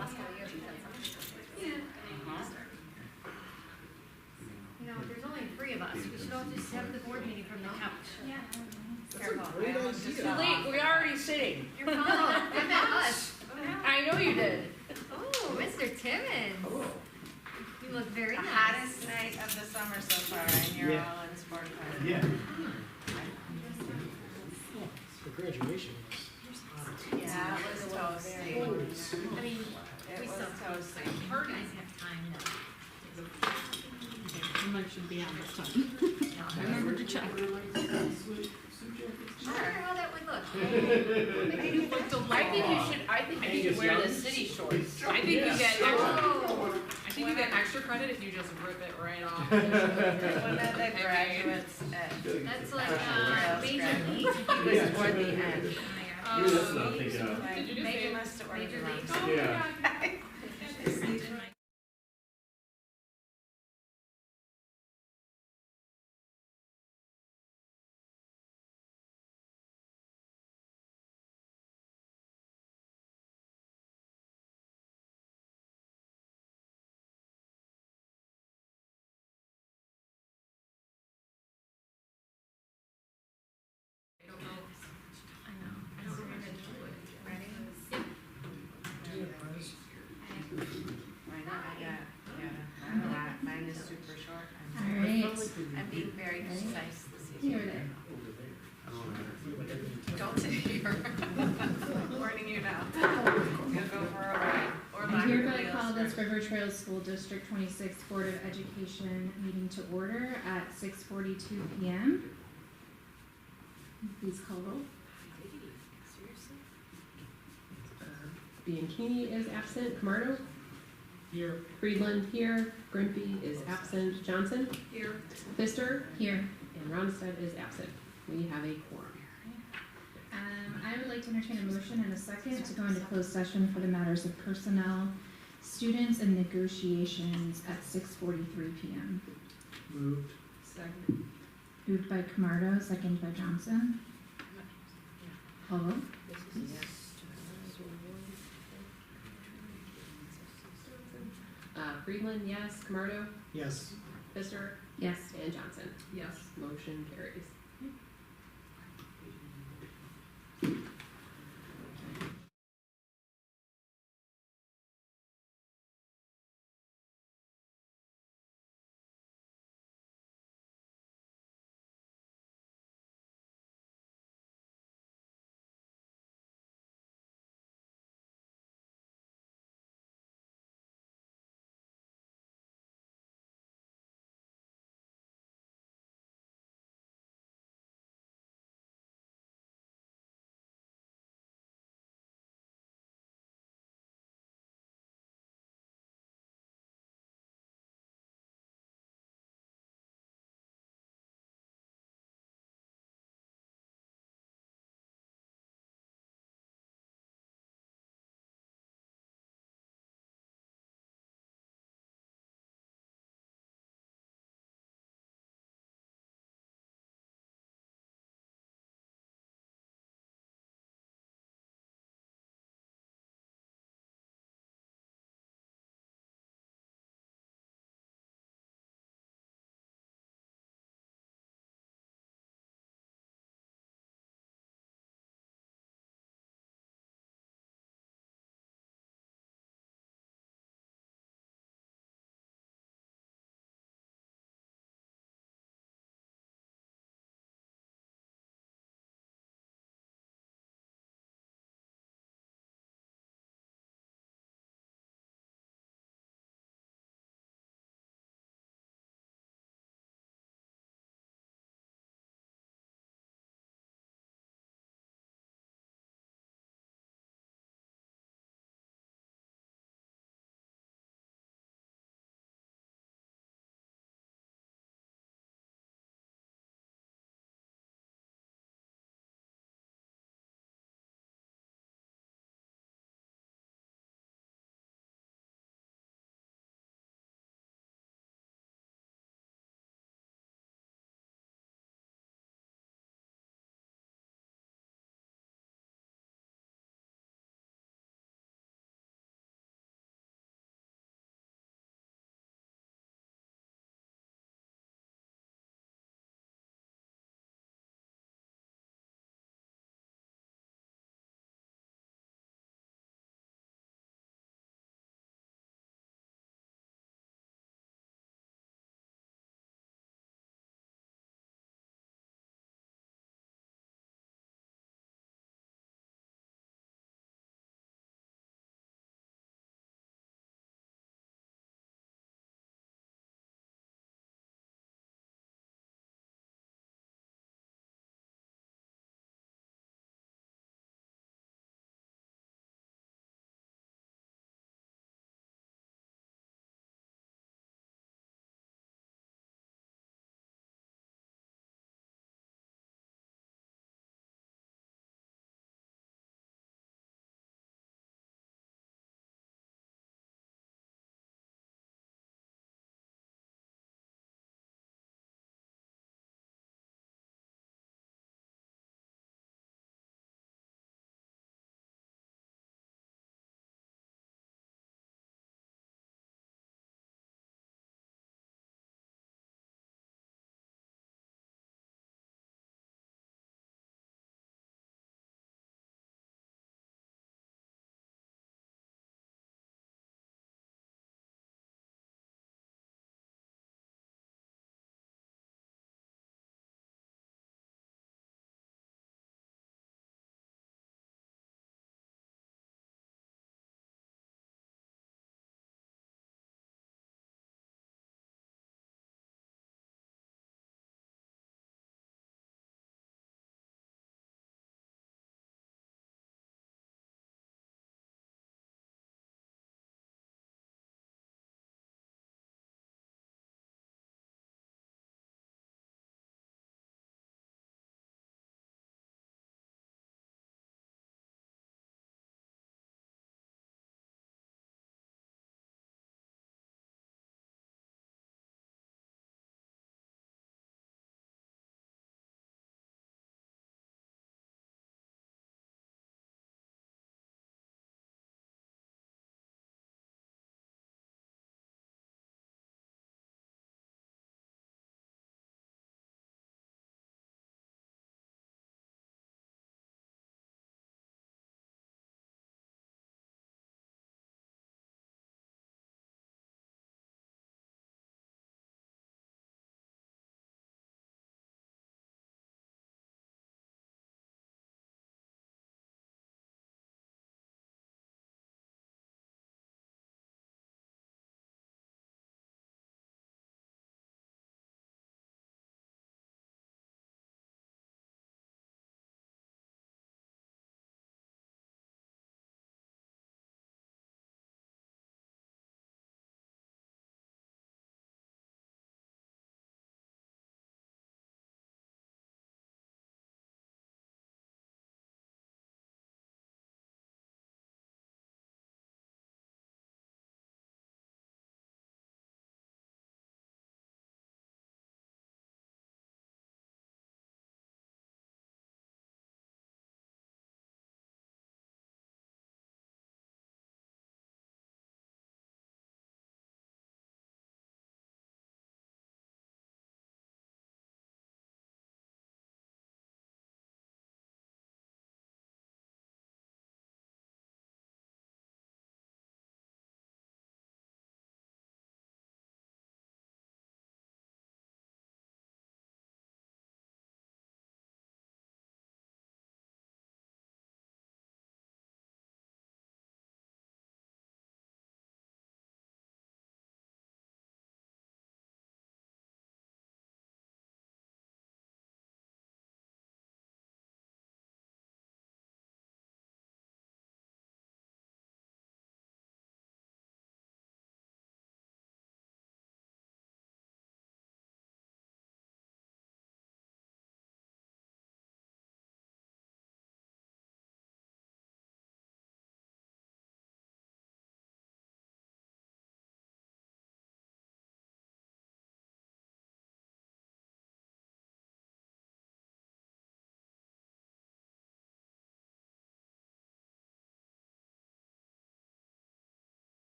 last couple of years we've done something. Yeah. You know, there's only 3 of us. We should all just have the board meeting from the couch. Yeah. That's a great idea. Too late, we're already sitting. You're fine. I meant us. I know you did. Oh, Mr. Timmons. Hello. You look very The nice. hottest night of the summer so far, and you're Yeah. all in sport clothes. Yeah. The graduation was hot. Yeah, it was toasty. Holy smokes. I mean, It we was still toasty. parties have time now. The mic should be on this time. I remember to check. I wonder how that would look. I think you should wear the city shorts. I think you get extra, Oh, I think you get extra credit if you just rip it right off. One of the graduates at that's like Rails major graduate. league. He was toward the end. Oh, That's what I'm thinking of. Did you just Maybe say- must have ordered Major the wrong league? Oh my Yeah. God. I know. I don't remember the wood. Ready? Why not? I got that. Mine is super short. I'm being very precise this evening. Don't sit here. Warning you now. You'll go for a ride. Or I lock your hereby wheels call this first. River Trails School District 26 Board of Education meeting to order at 6:42 p.m. Please call roll. Bianchini is absent. Camardo? Here. Friedland here. Grimpy is absent. Johnson? Here. Pfister? Here. And Ronstadt is absent. We have a quorum. I would like to entertain a motion and a second to go into closed session for the matters of personnel, students, and negotiations at 6:43 p.m. Moved. Second. Moved by Camardo, second by Johnson. Call roll. Friedland, yes. Camardo? Yes. Pfister? Yes. And Johnson. Yes. Motion carries.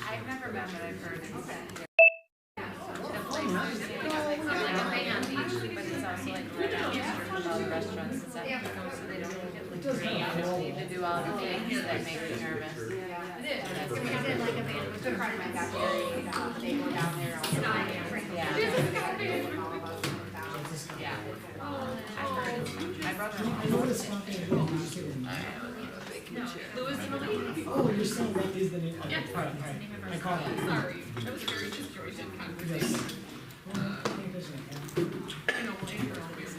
I've never been, but I've heard it's. Okay. Yeah, so the place is like a band, but it's also like right out the street with all the restaurants and stuff. So they don't get like need to do all the things that make you nervous. Is it like a band with Good friend of mine got married, they go down there all the time. Yeah. Yeah. I've heard it's fun. My brother. I know what it's not gonna be. Lewis and Elise. Oh, you're saying that is the name? Okay, Yes. alright, alright. I caught it. Sorry, that was a very disjointed conversation. Yes. Well, I think there's an app. I know, well, Andrew always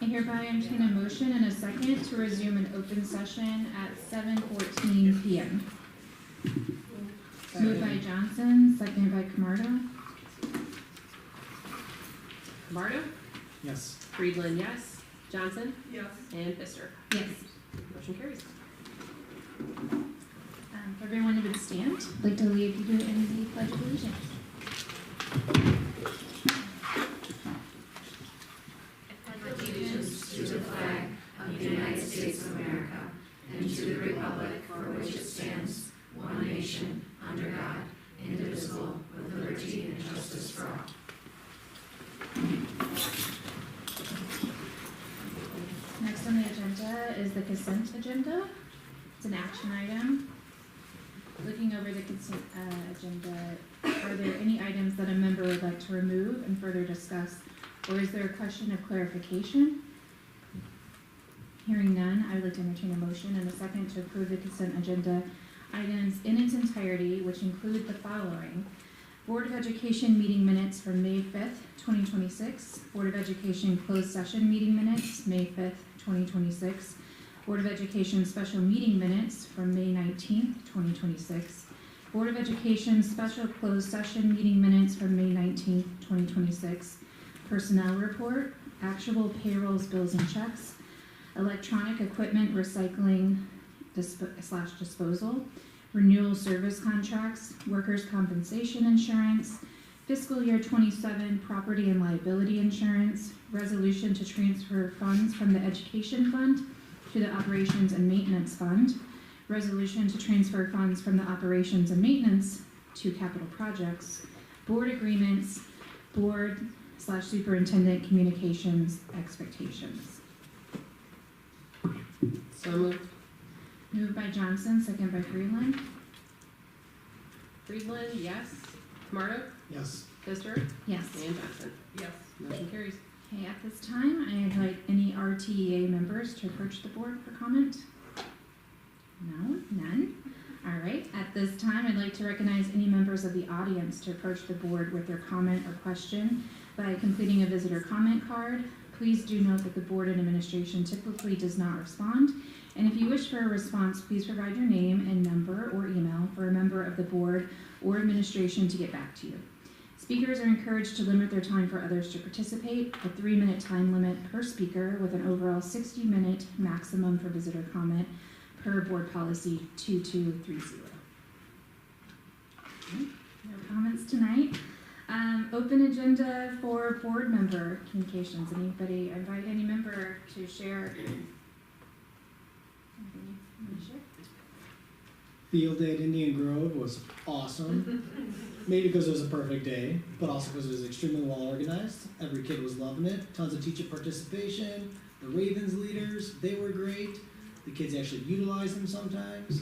I hereby entertain a motion and a second to resume an open session at 7:14 PM. Moved by Johnson, second by Camardo. Camardo, Yes. Friedland, yes. Johnson, Yes. and Pfister. Yes. Motion carries. For everyone who would stand, I'd like to lead you in the Pledge of Allegiance. allegiance to the flag of the United States of America and to the republic for which it stands, one nation, under God, indivisible, with liberty and justice for all. Next on the agenda is the consent agenda. It's an action item. Looking over the consent agenda, are there any items that a member would like to remove and further discuss, or is there a question of clarification? Hearing none, I would like to entertain a motion and a second to approve the consent agenda items in its entirety, which include the following: Board of Education meeting minutes from May 5th, 2026, Board of Education closed session meeting minutes, May 5th, 2026, Board of Education special meeting minutes from May 19th, 2026, Board of Education special closed session meeting minutes from May 19th, 2026, personnel report, actual payrolls, bills, and checks, electronic equipment recycling slash disposal, renewal service contracts, workers' compensation insurance, fiscal year 27 property and liability insurance, resolution to transfer funds from the education fund to the operations and maintenance fund, resolution to transfer funds from the operations and maintenance to capital projects, board agreements, board slash superintendent communications expectations. So moved. Moved by Johnson, second by Freeland. Friedland, yes. Camardo, Yes. Pfister, Yes. and Johnson. Yes. Motion carries. Okay, at this time, I invite any RTEA members to approach the board for comment. No, none. All right, at this time, I'd like to recognize any members of the audience to approach the board with their comment or question by completing a visitor comment card. Please do note that the board and administration typically does not respond, and if you wish for a response, please provide your name and number or email for a member of the board or administration to get back to you. Speakers are encouraged to limit their time for others to participate, a 3-minute time limit per speaker with an overall 60-minute maximum for visitor comment per board policy 2230. Okay, no comments tonight. Open agenda for board member communications. Anybody, I invite any member to share. Field day at Indian Grove was awesome. Maybe because it was a perfect day, but also because it was extremely well organized. Every kid was loving it. Tons of teacher participation. The Ravens leaders, they were great. The kids actually utilized them sometimes.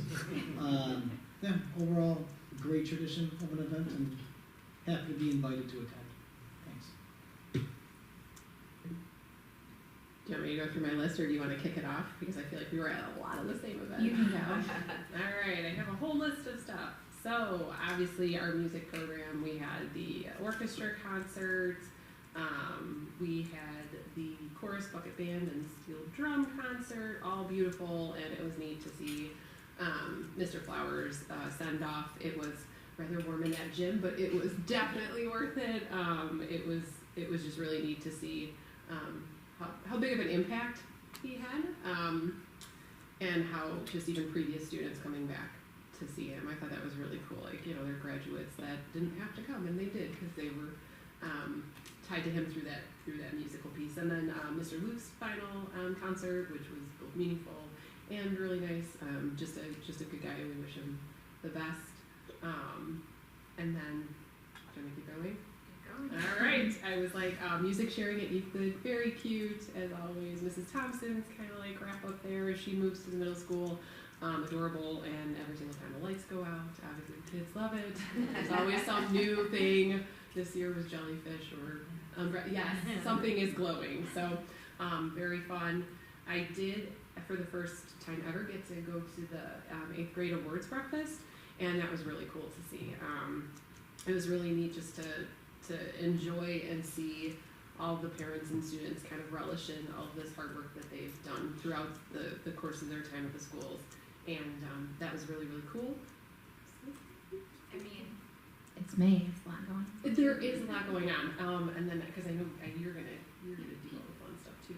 Yeah, overall, great tradition of an event, and happy to be invited to attend. Thanks. Do you want me to go through my list, or do you want to kick it off? Because I feel like we were at a lot of the same events. You can go. All right, I have a whole list of stuff. So obviously our music program, we had the orchestra concert, we had the chorus bucket band and steel drum concert, all beautiful, and it was neat to see Mr. Flowers send off. It was rather warm in that gym, but it was definitely worth it. It was just really neat to see how big of an impact he had, and how just even previous students coming back to see him. I thought that was really cool. Like, you know, they're graduates that didn't have to come, and they did because they were tied to him through that musical piece. And then Mr. Luke's final concert, which was both meaningful and really nice. Just a good guy. We wish him the best. And then, should I keep going? All right. I was like, music sharing at Euclid, very cute as always. Mrs. Thompson's kind of like wrap up there as she moves to the middle school. Adorable, and every single time the lights go out, obviously the kids love it. There's always some new thing. This year was jellyfish or yes, something is glowing. So very fun. I did, for the first time ever, get to go to the 8th grade awards breakfast, and that was really cool to see. It was really neat just to enjoy and see all the parents and students kind of relish in all of this hard work that they've done throughout the course of their time at the schools. And that was really, really cool. I mean, It's May, it's a lot going on. There is a lot going on. And then, because I know you're gonna do all the fun stuff too.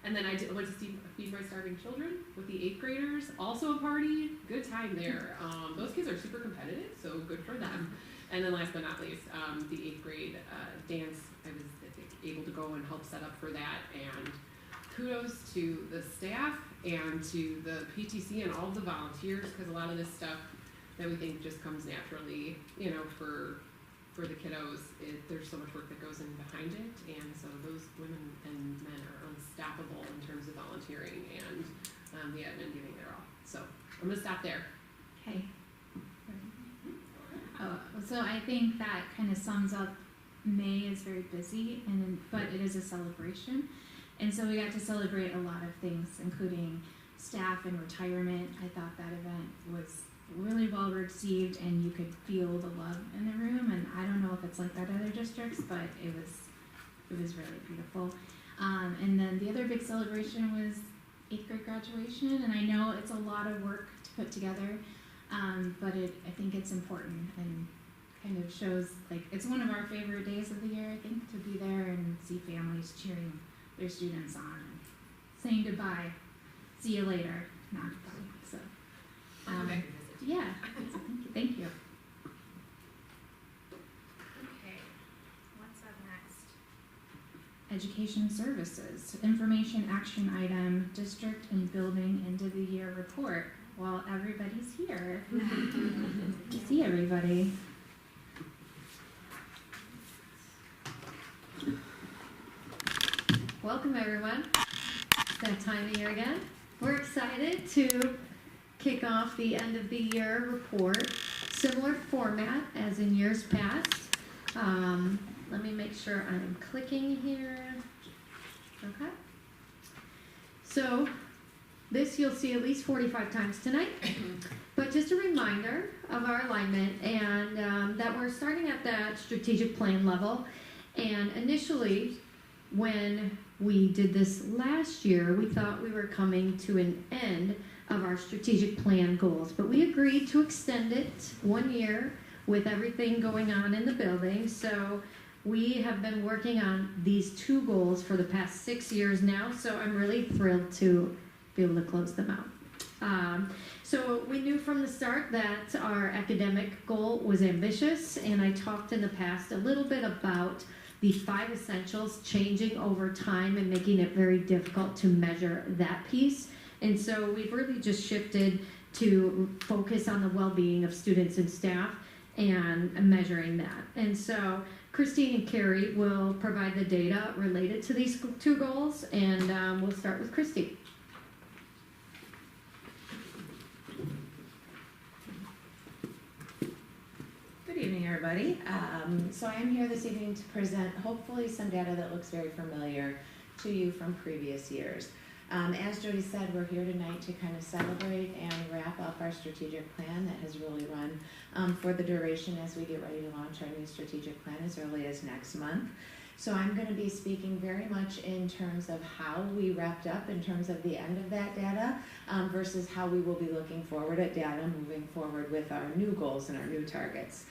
And then I went to Feed My Starving Children with the 8th graders. Also a party, good time there. Those kids are super competitive, so good for them. And then last but not least, the 8th grade dance. I was able to go and help set up for that, and kudos to the staff and to the PTC and all the volunteers, because a lot of this stuff that we think just comes naturally, you know, for the kiddos, there's so much work that goes in behind it, and so those women and men are unstoppable in terms of volunteering and the admin giving their all. So I'm gonna stop there. Okay. So I think that kind of sums up May is very busy, but it is a celebration. And so we got to celebrate a lot of things, including staff and retirement. I thought that event was really well received, and you could feel the love in the room. And I don't know if it's like that other districts, but it was really beautiful. And then the other big celebration was 8th grade graduation, and I know it's a lot of work to put together, but I think it's important and kind of shows, like, it's one of our favorite days of the year, I think, to be there and see families cheering their students on and saying goodbye, see you later, not goodbye. So, yeah, so thank you. okay, what's up next? Education services, information action item, district and building end of the year report. Well, everybody's here. Good to see everybody. Welcome, everyone. It's that time of year again. We're excited to kick off the end of the year report. Similar format as in years past. Let me make sure I'm clicking here. Okay. So this you'll see at least 45 times tonight. But just a reminder of our alignment, and that we're starting at that strategic plan level. And initially, when we did this last year, we thought we were coming to an end of our strategic plan goals, but we agreed to extend it 1 year with everything going on in the building. So we have been working on these 2 goals for the past 6 years now, so I'm really thrilled to be able to close them out. So we knew from the start that our academic goal was ambitious, and I talked in the past a little bit about the 5 essentials changing over time and making it very difficult to measure that piece. And so we've really just shifted to focus on the well-being of students and staff and measuring that. And so Christine and Carrie will provide the data related to these 2 goals, and we'll start with Christine. Good evening, everybody. So I am here this evening to present hopefully some data that looks very familiar to you from previous years. As Jody said, we're here tonight to kind of celebrate and wrap up our strategic plan that has really run for the duration as we get ready to launch our new strategic plan as early as next month. So I'm going to be speaking very much in terms of how we wrapped up in terms of the end of that data versus how we will be looking forward at data moving forward with our new goals and our new targets.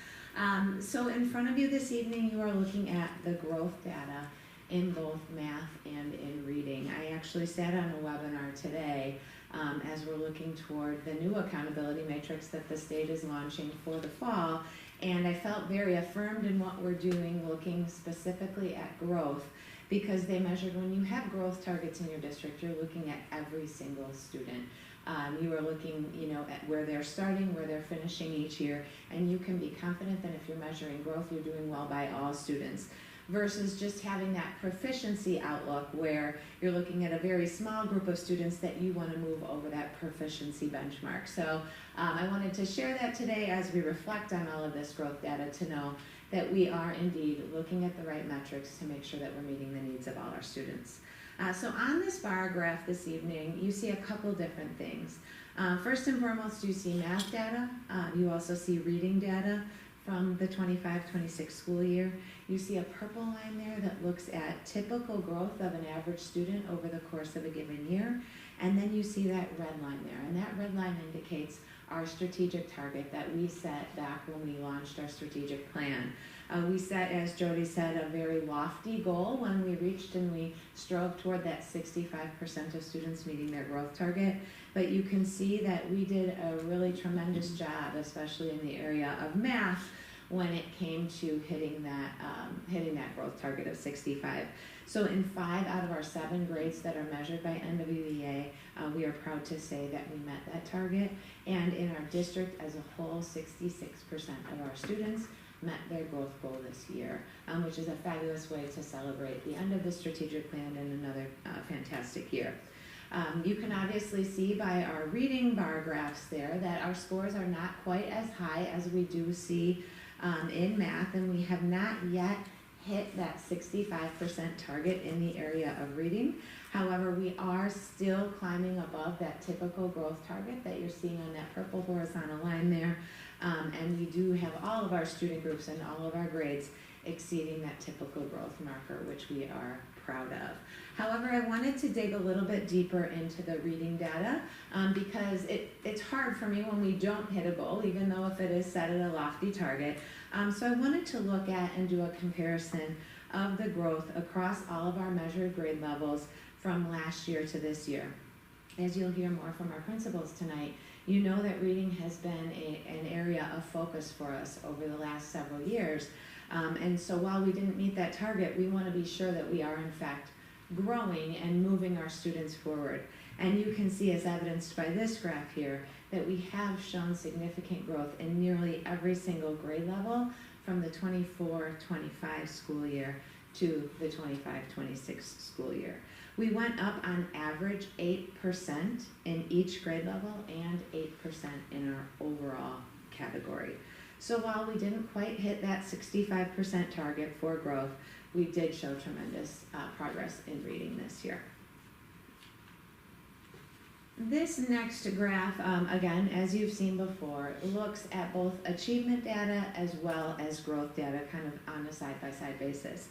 So in front of you this evening, you are looking at the growth data in both math and in reading. I actually sat on a webinar today as we're looking toward the new accountability matrix that the state is launching for the fall. And I felt very affirmed in what we're doing, looking specifically at growth, because they measured when you have growth targets in your district, you're looking at every single student. You are looking, at where they're starting, where they're finishing each year, and you can be confident that if you're measuring growth, you're doing well by all students. Versus just having that proficiency outlook where you're looking at a very small group of students that you want to move over that proficiency benchmark. So I wanted to share that today as we reflect on all of this growth data to know that we are indeed looking at the right metrics to make sure that we're meeting the needs of all our students. So on this bar graph this evening, you see a couple different things. First and foremost, you see math data. You also see reading data from the 25-26 school year. You see a purple line there that looks at typical growth of an average student over the course of a given year. And then you see that red line there. And that red line indicates our strategic target that we set back when we launched our strategic plan. We set, as Jody said, a very lofty goal when we reached and we strove toward that 65% of students meeting their growth target. But you can see that we did a really tremendous job, especially in the area of math, when it came to hitting that growth target of 65. So in 5 out of our 7 grades that are measured by NWEA, we are proud to say that we met that target. And in our district as a whole, 66% of our students met their growth goal this year, which is a fabulous way to celebrate the end of the strategic plan and another fantastic year. You can obviously see by our reading bar graphs there that our scores are not quite as high as we do see in math, and we have not yet hit that 65% target in the area of reading. However, we are still climbing above that typical growth target that you're seeing on that purple horizontal line there. And we do have all of our student groups and all of our grades exceeding that typical growth marker, which we are proud of. However, I wanted to dig a little bit deeper into the reading data because it's hard for me when we don't hit a goal, even though if it is set at a lofty target. So I wanted to look at and do a comparison of the growth across all of our measured grade levels from last year to this year. As you'll hear more from our principals tonight, you know that reading has been an area of focus for us over the last several years. And so while we didn't meet that target, we want to be sure that we are in fact growing and moving our students forward. And you can see, as evidenced by this graph here, that we have shown significant growth in nearly every single grade level from the 24-25 school year to the 25-26 school year. We went up on average 8% in each grade level and 8% in our overall category. So while we didn't quite hit that 65% target for growth, we did show tremendous progress in reading this year. This next graph, again, as you've seen before, looks at both achievement data as well as growth data kind of on a side-by-side basis.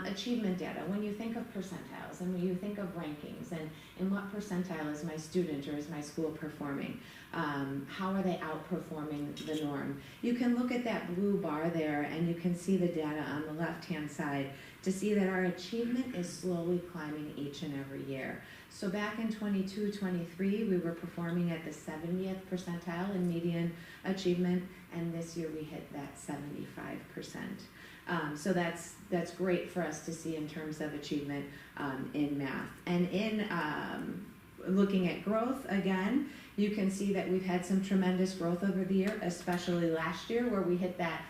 Achievement data, when you think of percentiles and when you think of rankings and in what percentile is my student or is my school performing, how are they outperforming the norm? You can look at that blue bar there and you can see the data on the left-hand side to see that our achievement is slowly climbing each and every year. So back in 22-23, we were performing at the 70th percentile in median achievement, and this year we hit that 75%. So that's great for us to see in terms of achievement in math. And in looking at growth, again, you can see that we've had some tremendous growth over the year, especially last year where we hit that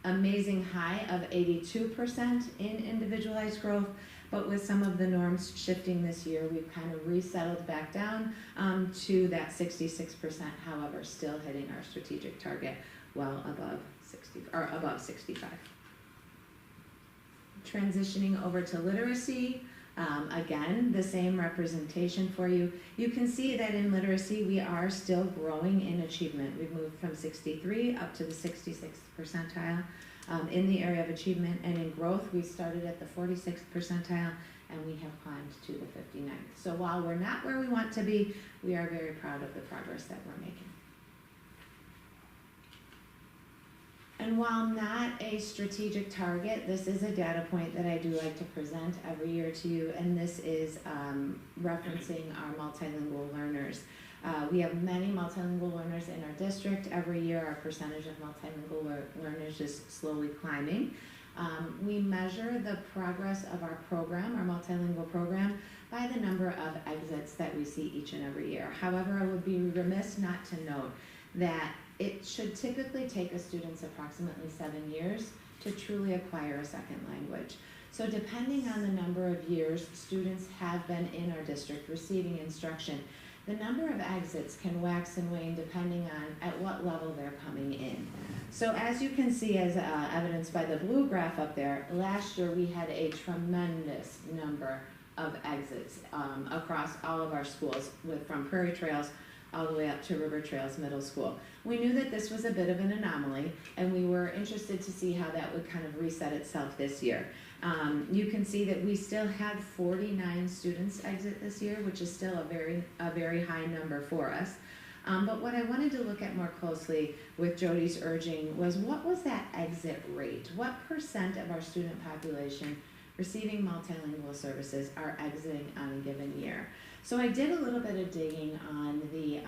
amazing high of 82% in individualized growth. But with some of the norms shifting this year, we've kind of resettled back down to that 66%, however, still hitting our strategic target well above 65. Transitioning over to literacy, again, the same representation for you. You can see that in literacy, we are still growing in achievement. We've moved from 63 up to the 66th percentile in the area of achievement, and in growth, we started at the 46th percentile, and we have climbed to the 59th. So while we're not where we want to be, we are very proud of the progress that we're making. And while not a strategic target, this is a data point that I do like to present every year to you, and this is referencing our multilingual learners. We have many multilingual learners in our district. Every year our percentage of multilingual learners is slowly climbing. We measure the progress of our program, our multilingual program, by the number of exits that we see each and every year. However, I would be remiss not to note that it should typically take a student approximately 7 years to truly acquire a second language. So depending on the number of years students have been in our district receiving instruction, the number of exits can wax and wane depending on at what level they're coming in. So as you can see, as evidenced by the blue graph up there, last year we had a tremendous number of exits across all of our schools, from Prairie Trails all the way up to River Trails Middle School. We knew that this was a bit of an anomaly, and we were interested to see how that would kind of reset itself this year. You can see that we still had 49 students exit this year, which is still a very high number for us. But what I wanted to look at more closely with Jody's urging was, what was that exit rate? What percent of our student population receiving multilingual services are exiting on a given year? So I did a little bit of digging on the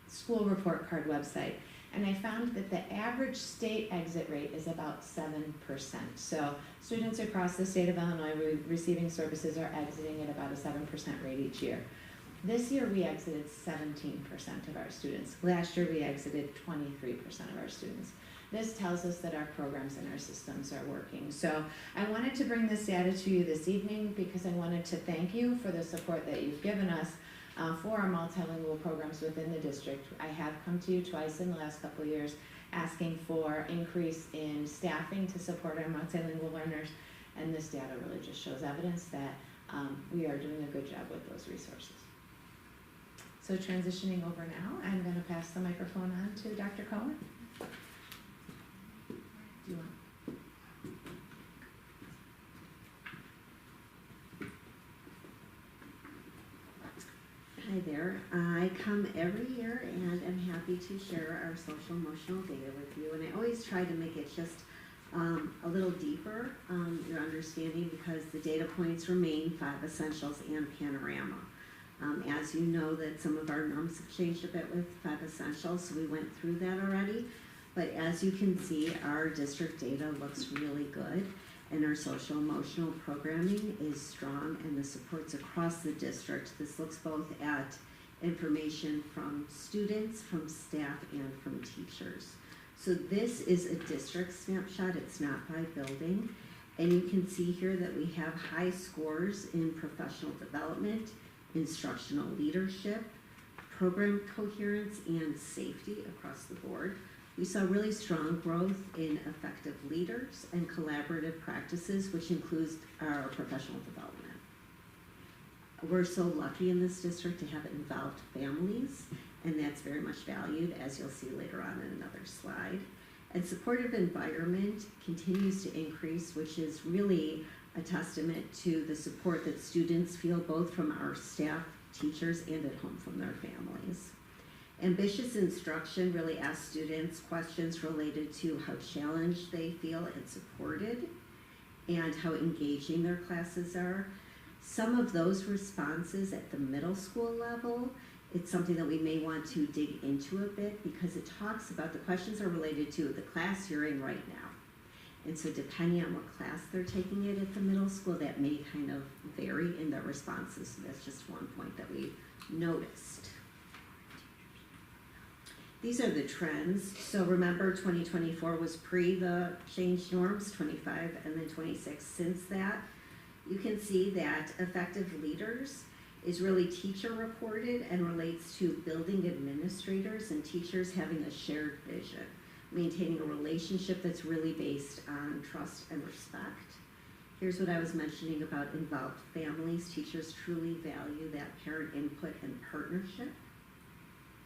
school report card website, and I found that the average state exit rate is about 7%. So students across the state of Illinois receiving services are exiting at about a 7% rate each year. This year we exited 17% of our students. Last year we exited 23% of our students. This tells us that our programs and our systems are working. So I wanted to bring this data to you this evening because I wanted to thank you for the support that you've given us for our multilingual programs within the district. I have come to you twice in the last couple of years asking for increase in staffing to support our multilingual learners, and this data really just shows evidence that we are doing a good job with those resources. So transitioning over now, I'm going to pass the microphone on to Dr. Cohen. Do you want? Hi there. I come every year and am happy to share our social emotional data with you, and I always try to make it just a little deeper, your understanding, because the data points remain 5 essentials and panorama. As you know, that some of our norms have changed a bit with 5 essentials, so we went through that already. But as you can see, our district data looks really good, and our social emotional programming is strong, and the supports across the district. This looks both at information from students, from staff, and from teachers. So this is a district snapshot, it's not by building. And you can see here that we have high scores in professional development, instructional leadership, program coherence, and safety across the board. We saw really strong growth in effective leaders and collaborative practices, which includes our professional development. We're so lucky in this district to have involved families, and that's very much valued, as you'll see later on in another slide. And supportive environment continues to increase, which is really a testament to the support that students feel both from our staff, teachers, and at home from their families. Ambitious instruction really asks students questions related to how challenged they feel and supported, and how engaging their classes are. Some of those responses at the middle school level, it's something that we may want to dig into a bit, because it talks about, the questions are related to the class you're in right now. And so depending on what class they're taking it at the middle school, that may kind of vary in their responses. So that's just one point that we noticed. These are the trends. So remember, 2024 was pre the changed norms, 25 and then 26 since that. You can see that effective leaders is really teacher reported and relates to building administrators and teachers having a shared vision, maintaining a relationship that's really based on trust and respect. Here's what I was mentioning about involved families. Teachers truly value that parent input and partnership.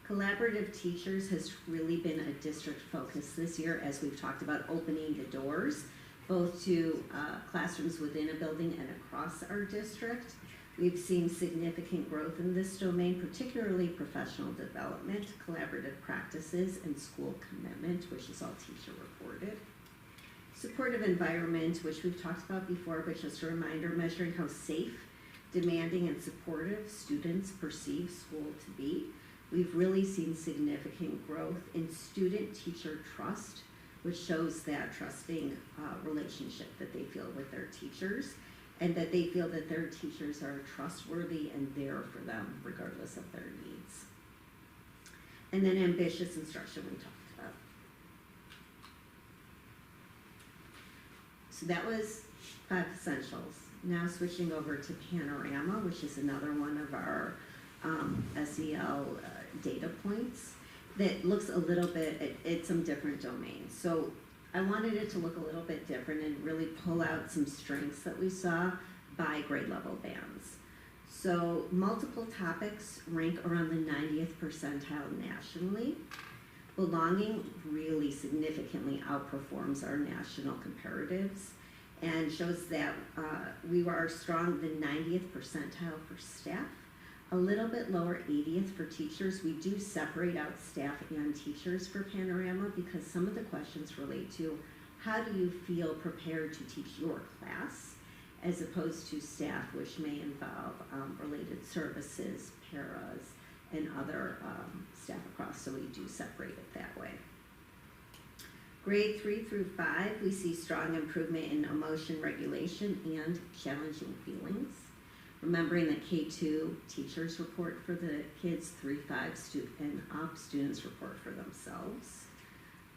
Collaborative teachers has really been a district focus this year, as we've talked about opening the doors, both to classrooms within a building and across our district. We've seen significant growth in this domain, particularly professional development, collaborative practices, and school commitment, which is all teacher reported. Supportive environment, which we've talked about before, but just a reminder, measuring how safe, demanding, and supportive students perceive school to be. We've really seen significant growth in student-teacher trust, which shows that trusting relationship that they feel with their teachers, and that they feel that their teachers are trustworthy and there for them regardless of their needs. And then ambitious instruction we talked about. So that was 5 essentials. Now switching over to Panorama, which is another one of our SEL data points that looks a little bit at some different domains. So I wanted it to look a little bit different and really pull out some strengths that we saw by grade level bands. So multiple topics rank around the 90th percentile nationally. Belonging really significantly outperforms our national comparatives and shows that we are strong the 90th percentile for staff, a little bit lower 80th for teachers. We do separate out staff and teachers for Panorama because some of the questions relate to how do you feel prepared to teach your class as opposed to staff, which may involve related services, paras, and other staff across, so we do separate it that way. Grade 3 through 5, we see strong improvement in emotion regulation and challenging feelings. Remembering that K2 teachers report for the kids, 3-5 and up students report for themselves.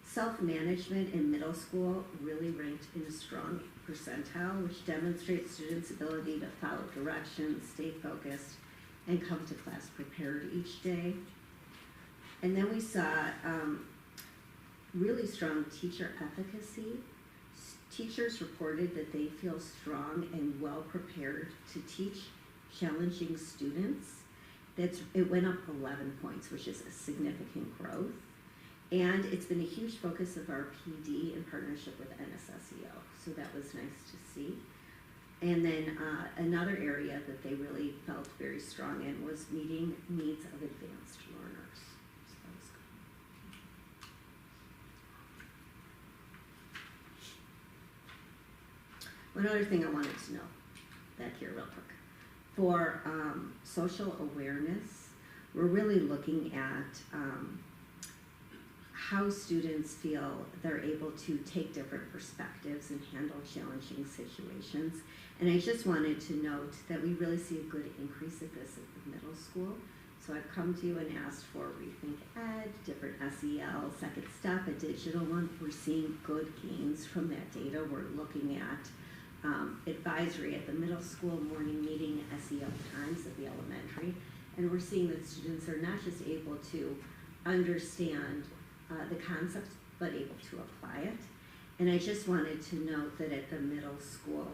Self-management in middle school really ranked in a strong percentile, which demonstrates students' ability to follow directions, stay focused, and come to class prepared each day. And then we saw really strong teacher efficacy. Teachers reported that they feel strong and well prepared to teach challenging students. It went up 11 points, which is a significant growth. And it's been a huge focus of our PD in partnership with NSSEO, so that was nice to see. And then another area that they really felt very strong in was meeting needs of advanced learners. So that was good. One other thing I wanted to know back here real quick. For social awareness, we're really looking at how students feel they're able to take different perspectives and handle challenging situations. And I just wanted to note that we really see a good increase of this at the middle school. So I've come to you and asked for Rethink Ed, different SEL, Second Step, a digital one. We're seeing good gains from that data. We're looking at advisory at the middle school, morning meeting, SEL times at the elementary. And we're seeing that students are not just able to understand the concepts, but able to apply it. And I just wanted to note that at the middle school,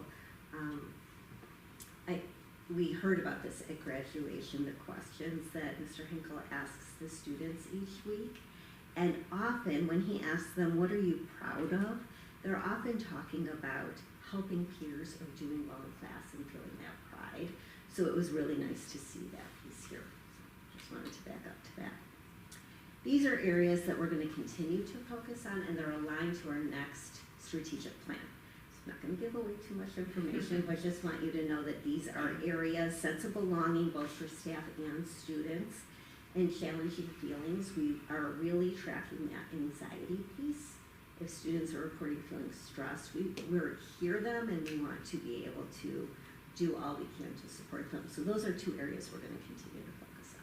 we heard about this at graduation, the questions that Mr. Hinkle asks the students each week. And often when he asks them, what are you proud of? They're often talking about helping peers or doing well in class and feeling that pride. So it was really nice to see that piece here. So just wanted to back up to that. These are areas that we're going to continue to focus on, and they're aligned to our next strategic plan. So I'm not going to give away too much information, but just want you to know that these are areas, sense of belonging, both for staff and students, and challenging feelings. We are really tracking that anxiety piece. If students are reporting feeling stressed, we hear them, and we want to be able to do all we can to support them. So those are 2 areas we're going to continue to focus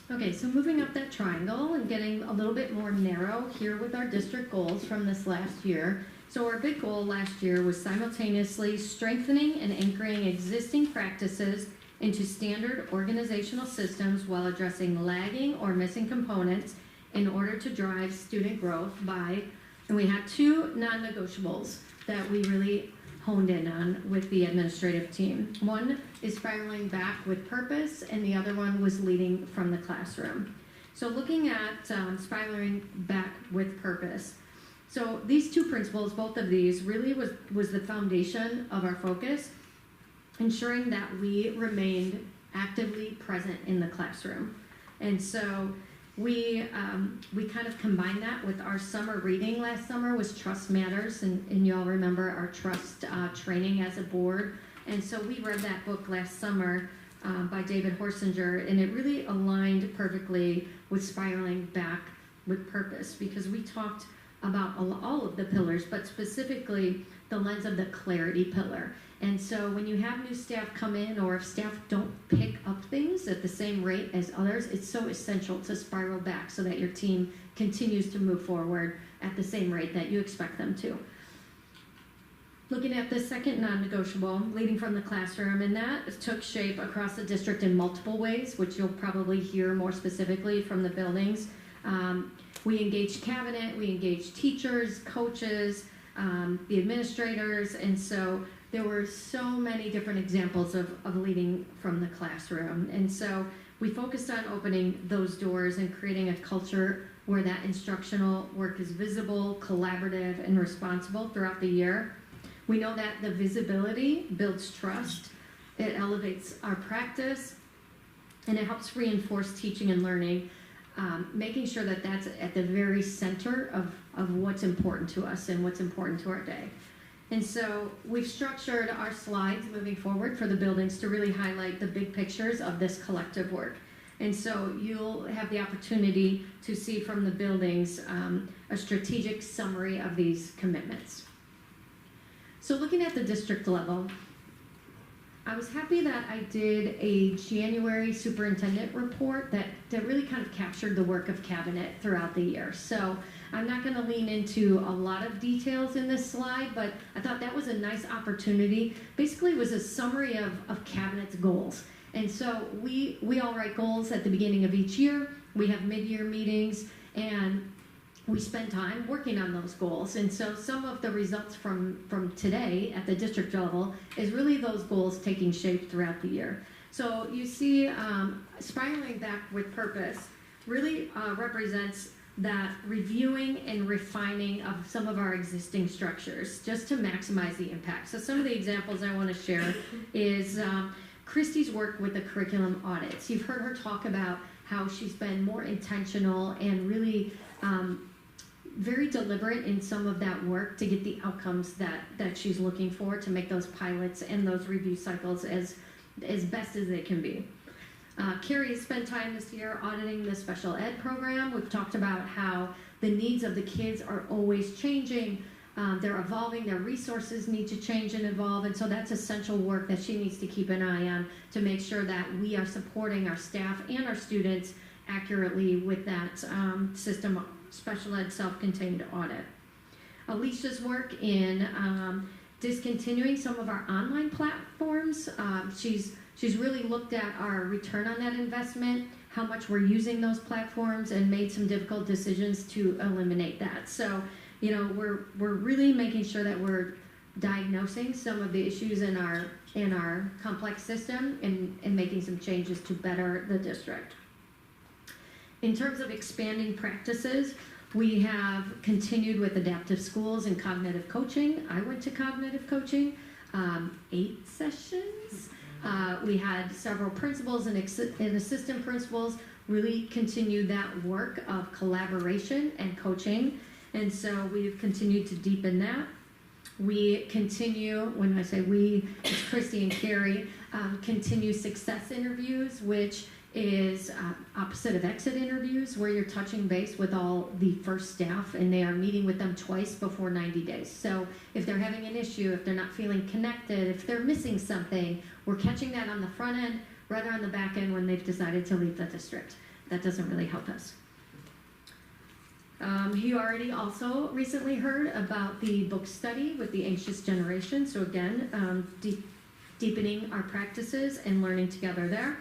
on. Okay, so moving up that triangle and getting a little bit more narrow here with our district goals from this last year. So our big goal last year was simultaneously strengthening and anchoring existing practices into standard organizational systems while addressing lagging or missing components in order to drive student growth by, and we had 2 non-negotiables that we really honed in on with the administrative team. One is spiraling back with purpose, and the other one was leading from the classroom. So looking at spiraling back with purpose. So these two principles, both of these, really was the foundation of our focus, ensuring that we remained actively present in the classroom. And so we kind of combined that with our summer reading last summer was Trust Matters, and you all remember our trust training as a board. And so we read that book last summer by David Horsinger, and it really aligned perfectly with spiraling back with purpose, because we talked about all of the pillars, but specifically the lens of the clarity pillar. And so when you have new staff come in, or if staff don't pick up things at the same rate as others, it's so essential to spiral back so that your team continues to move forward at the same rate that you expect them to. Looking at the second non-negotiable, leading from the classroom, and that took shape across the district in multiple ways, which you'll probably hear more specifically from the buildings. We engaged cabinet, we engaged teachers, coaches, the administrators, and so there were so many different examples of leading from the classroom. And so we focused on opening those doors and creating a culture where that instructional work is visible, collaborative, and responsible throughout the year. We know that the visibility builds trust, it elevates our practice, and it helps reinforce teaching and learning, making sure that that's at the very center of what's important to us and what's important to our day. And so we've structured our slides moving forward for the buildings to really highlight the big pictures of this collective work. And so you'll have the opportunity to see from the buildings a strategic summary of these commitments. So looking at the district level, I was happy that I did a January superintendent report that really kind of captured the work of cabinet throughout the year. So I'm not going to lean into a lot of details in this slide, but I thought that was a nice opportunity. Basically, it was a summary of cabinet's goals. And so we all write goals at the beginning of each year. We have mid-year meetings, and we spend time working on those goals. And so some of the results from today at the district level is really those goals taking shape throughout the year. So you see spiraling back with purpose really represents that reviewing and refining of some of our existing structures just to maximize the impact. So some of the examples I want to share is Christy's work with the curriculum audits. You've heard her talk about how she's been more intentional and really very deliberate in some of that work to get the outcomes that she's looking for, to make those pilots and those review cycles as best as they can be. Carrie has spent time this year auditing the special ed program. We've talked about how the needs of the kids are always changing. They're evolving, their resources need to change and evolve, and so that's essential work that she needs to keep an eye on to make sure that we are supporting our staff and our students accurately with that system special ed self-contained audit. Alicia's work in discontinuing some of our online platforms. She's really looked at our return on that investment, how much we're using those platforms, and made some difficult decisions to eliminate that. So, you know, we're really making sure that we're diagnosing some of the issues in our complex system and making some changes to better the district. In terms of expanding practices, we have continued with adaptive schools and cognitive coaching. I went to cognitive coaching, 8 sessions. We had several principals and assistant principals really continue that work of collaboration and coaching. And so we've continued to deepen that. We continue, when I say we, it's Christy and Carrie, continue success interviews, which is opposite of exit interviews, where you're touching base with all the first staff and they are meeting with them twice before 90 days. So if they're having an issue, if they're not feeling connected, if they're missing something, we're catching that on the front end rather on the back end when they've decided to leave the district. That doesn't really help us. You already also recently heard about the book study with the anxious generation. So again, deepening our practices and learning together there.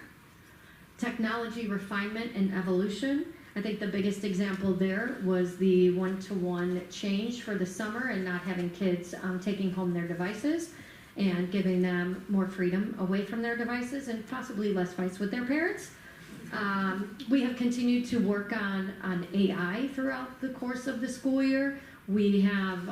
Technology refinement and evolution. I think the biggest example there was the one-to-one change for the summer and not having kids taking home their devices and giving them more freedom away from their devices and possibly less fights with their parents. We have continued to work on AI throughout the course of the school year. We have,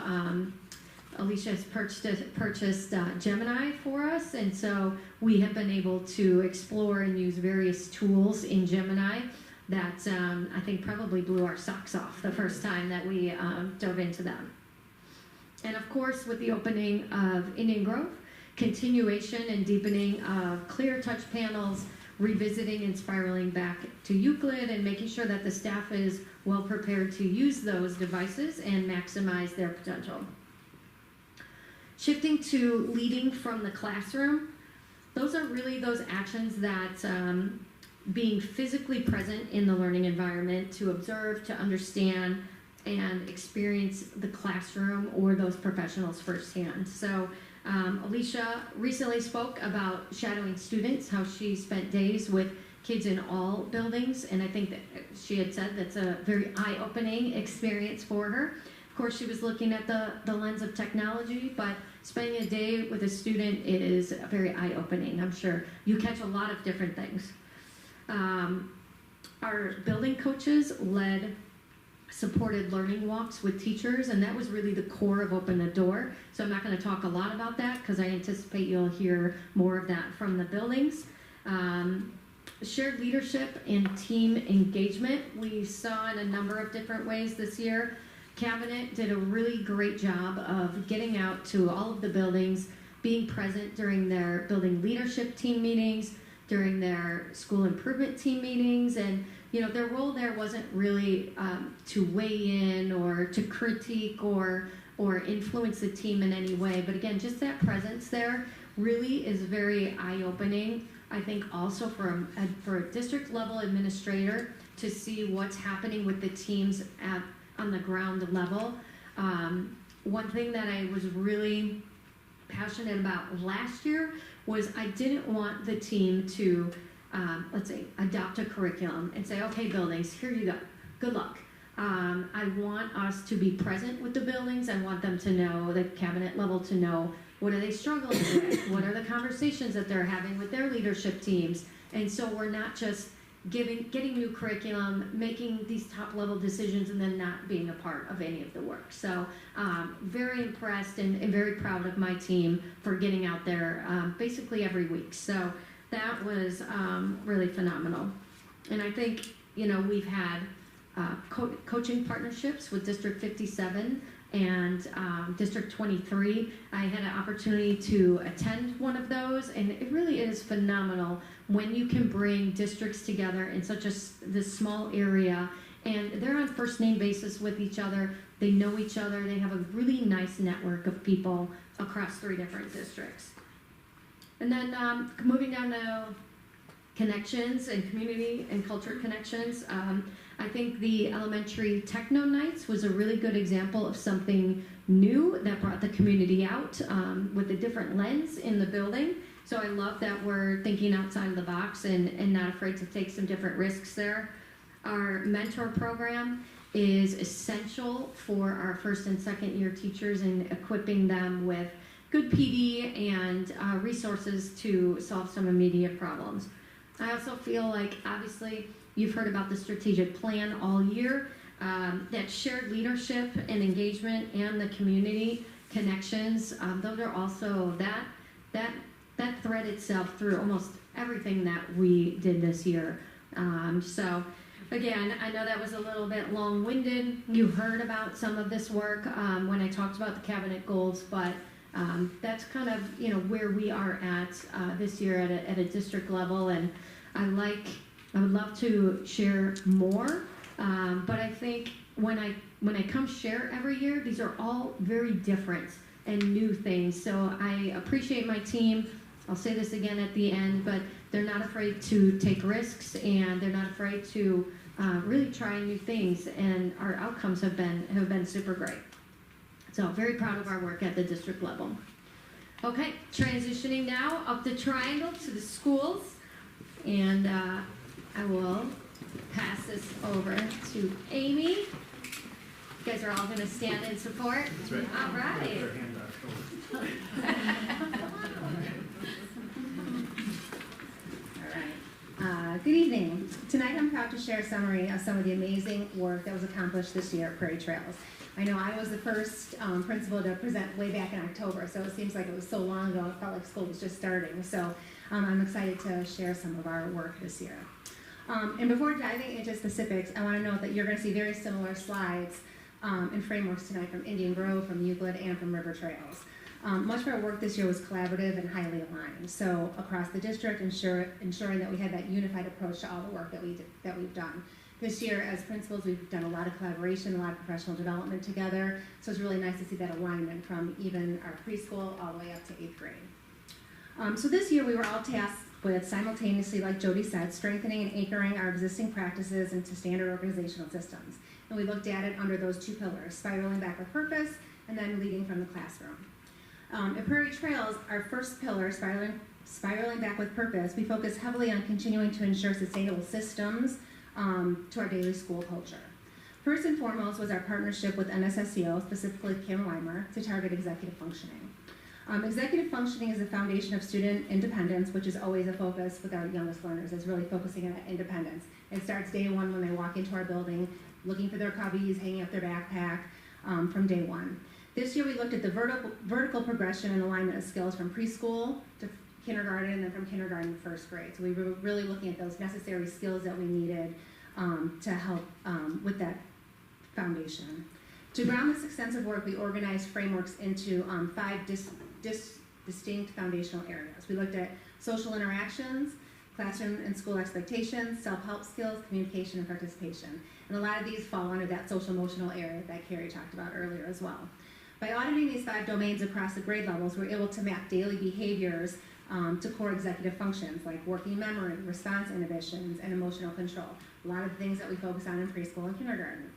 Alicia has purchased Gemini for us, and so we have been able to explore and use various tools in Gemini that I think probably blew our socks off the first time that we dove into them. And of course, with the opening of Indian Grove, continuation and deepening of clear touch panels, revisiting and spiraling back to Euclid, and making sure that the staff is well prepared to use those devices and maximize their potential. Shifting to leading from the classroom, those are really those actions that being physically present in the learning environment to observe, to understand, and experience the classroom or those professionals firsthand. So Alicia recently spoke about shadowing students, how she spent days with kids in all buildings, and I think that she had said that's a very eye-opening experience for her. Of course, she was looking at the lens of technology, but spending a day with a student is very eye-opening. I'm sure you catch a lot of different things. Our building coaches led supported learning walks with teachers, and that was really the core of Open the Door. So I'm not going to talk a lot about that because I anticipate you'll hear more of that from the buildings. Shared leadership and team engagement we saw in a number of different ways this year. Cabinet did a really great job of getting out to all of the buildings, being present during their building leadership team meetings, during their school improvement team meetings, and their role there wasn't really to weigh in or to critique or influence the team in any way. But again, just that presence there really is very eye-opening. I think also for a district level administrator to see what's happening with the teams on the ground level. One thing that I was really passionate about last year was I didn't want the team to let's say, adopt a curriculum and say, okay, buildings, here you go, good luck. I want us to be present with the buildings. I want them to know, the cabinet level to know, what are they struggling with? What are the conversations that they're having with their leadership teams? And so we're not just getting new curriculum, making these top level decisions, and then not being a part of any of the work. So very impressed and very proud of my team for getting out there basically every week. So that was really phenomenal. And I think, we've had coaching partnerships with District 57 and District 23. I had an opportunity to attend one of those, and it really is phenomenal when you can bring districts together in such this small area, and they're on first name basis with each other. They know each other. They have a really nice network of people across 3 different districts. And then moving down to connections and community and culture connections, I think the elementary techno nights was a really good example of something new that brought the community out with a different lens in the building. So I love that we're thinking outside of the box and not afraid to take some different risks there. Our mentor program is essential for our first and second year teachers and equipping them with good PD and resources to solve some immediate problems. I also feel like, obviously, you've heard about the strategic plan all year, that shared leadership and engagement and the community connections, those are also that thread itself through almost everything that we did this year. So again, I know that was a little bit long-winded. You heard about some of this work when I talked about the cabinet goals, but that's kind of where we are at this year at a district level, and I would love to share more, but I think when I come share every year, these are all very different and new things. So I appreciate my team. I'll say this again at the end, but they're not afraid to take risks, and they're not afraid to really try new things, and our outcomes have been super great. So very proud of our work at the district level. Okay, transitioning now up the triangle to the schools, and I will pass this over to Amy. You guys are all going to stand in support. That's right. All right. All right. Good evening. Tonight I'm proud to share a summary of some of the amazing work that was accomplished this year at Prairie Trails. I know I was the first principal to present way back in October, so it seems like it was so long ago, it felt like school was just starting. So I'm excited to share some of our work this year. And before diving into specifics, I want to note that you're going to see very similar slides and frameworks tonight from Indian Grove, from Euclid, and from River Trails. Much of our work this year was collaborative and highly aligned. So across the district, ensuring that we had that unified approach to all the work that we've done. This year, as principals, we've done a lot of collaboration, a lot of professional development together. So it's really nice to see that alignment from even our preschool all the way up to 8th grade. So this year, we were all tasked with simultaneously, like Jody said, strengthening and anchoring our existing practices into standard organizational systems. And we looked at it under those two pillars, spiraling back with purpose, and then leading from the classroom. At Prairie Trails, our first pillar, spiraling back with purpose, we focus heavily on continuing to ensure sustainable systems to our daily school culture. First and foremost was our partnership with NSSEO, specifically Kim Weimer, to target executive functioning. Executive functioning is the foundation of student independence, which is always a focus with our youngest learners, is really focusing on independence. It starts day one when they walk into our building, looking for their cubbies, hanging up their backpack from day one. This year we looked at the vertical progression and alignment of skills from preschool to kindergarten and then from kindergarten to first grade. So we were really looking at those necessary skills that we needed to help with that foundation. To ground this extensive work, we organized frameworks into 5 distinct foundational areas. We looked at social interactions, classroom and school expectations, self-help skills, communication, and participation. And a lot of these fall under that social-emotional area that Carrie talked about earlier as well. By auditing these 5 domains across the grade levels, we're able to map daily behaviors to core executive functions like working memory, response inhibitions, and emotional control. A lot of the things that we focus on in preschool and kindergarten.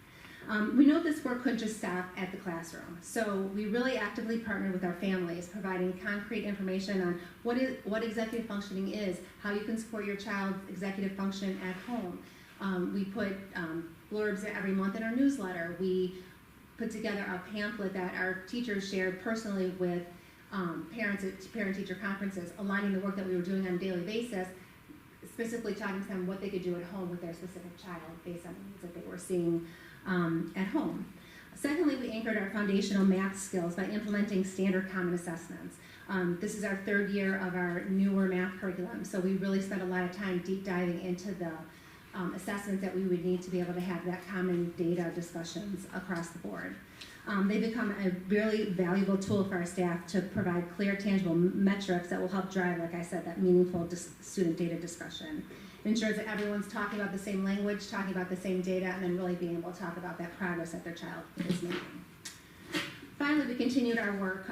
We know this work couldn't just stop at the classroom, so we really actively partnered with our families, providing concrete information on what executive functioning is, how you can support your child's executive function at home. We put blurbs every month in our newsletter. We put together a pamphlet that our teachers shared personally with parents at parent-teacher conferences, aligning the work that we were doing on a daily basis, specifically talking to them what they could do at home with their specific child based on the needs that they were seeing at home. Secondly, we anchored our foundational math skills by implementing standard common assessments. This is our 3rd year of our newer math curriculum, so we really spent a lot of time deep diving into the assessments that we would need to be able to have that common data discussions across the board. They become a really valuable tool for our staff to provide clear, tangible metrics that will help drive, like I said, that meaningful student data discussion. It ensures that everyone's talking about the same language, talking about the same data, and then really being able to talk about that progress that their child is making. Finally, we continued our work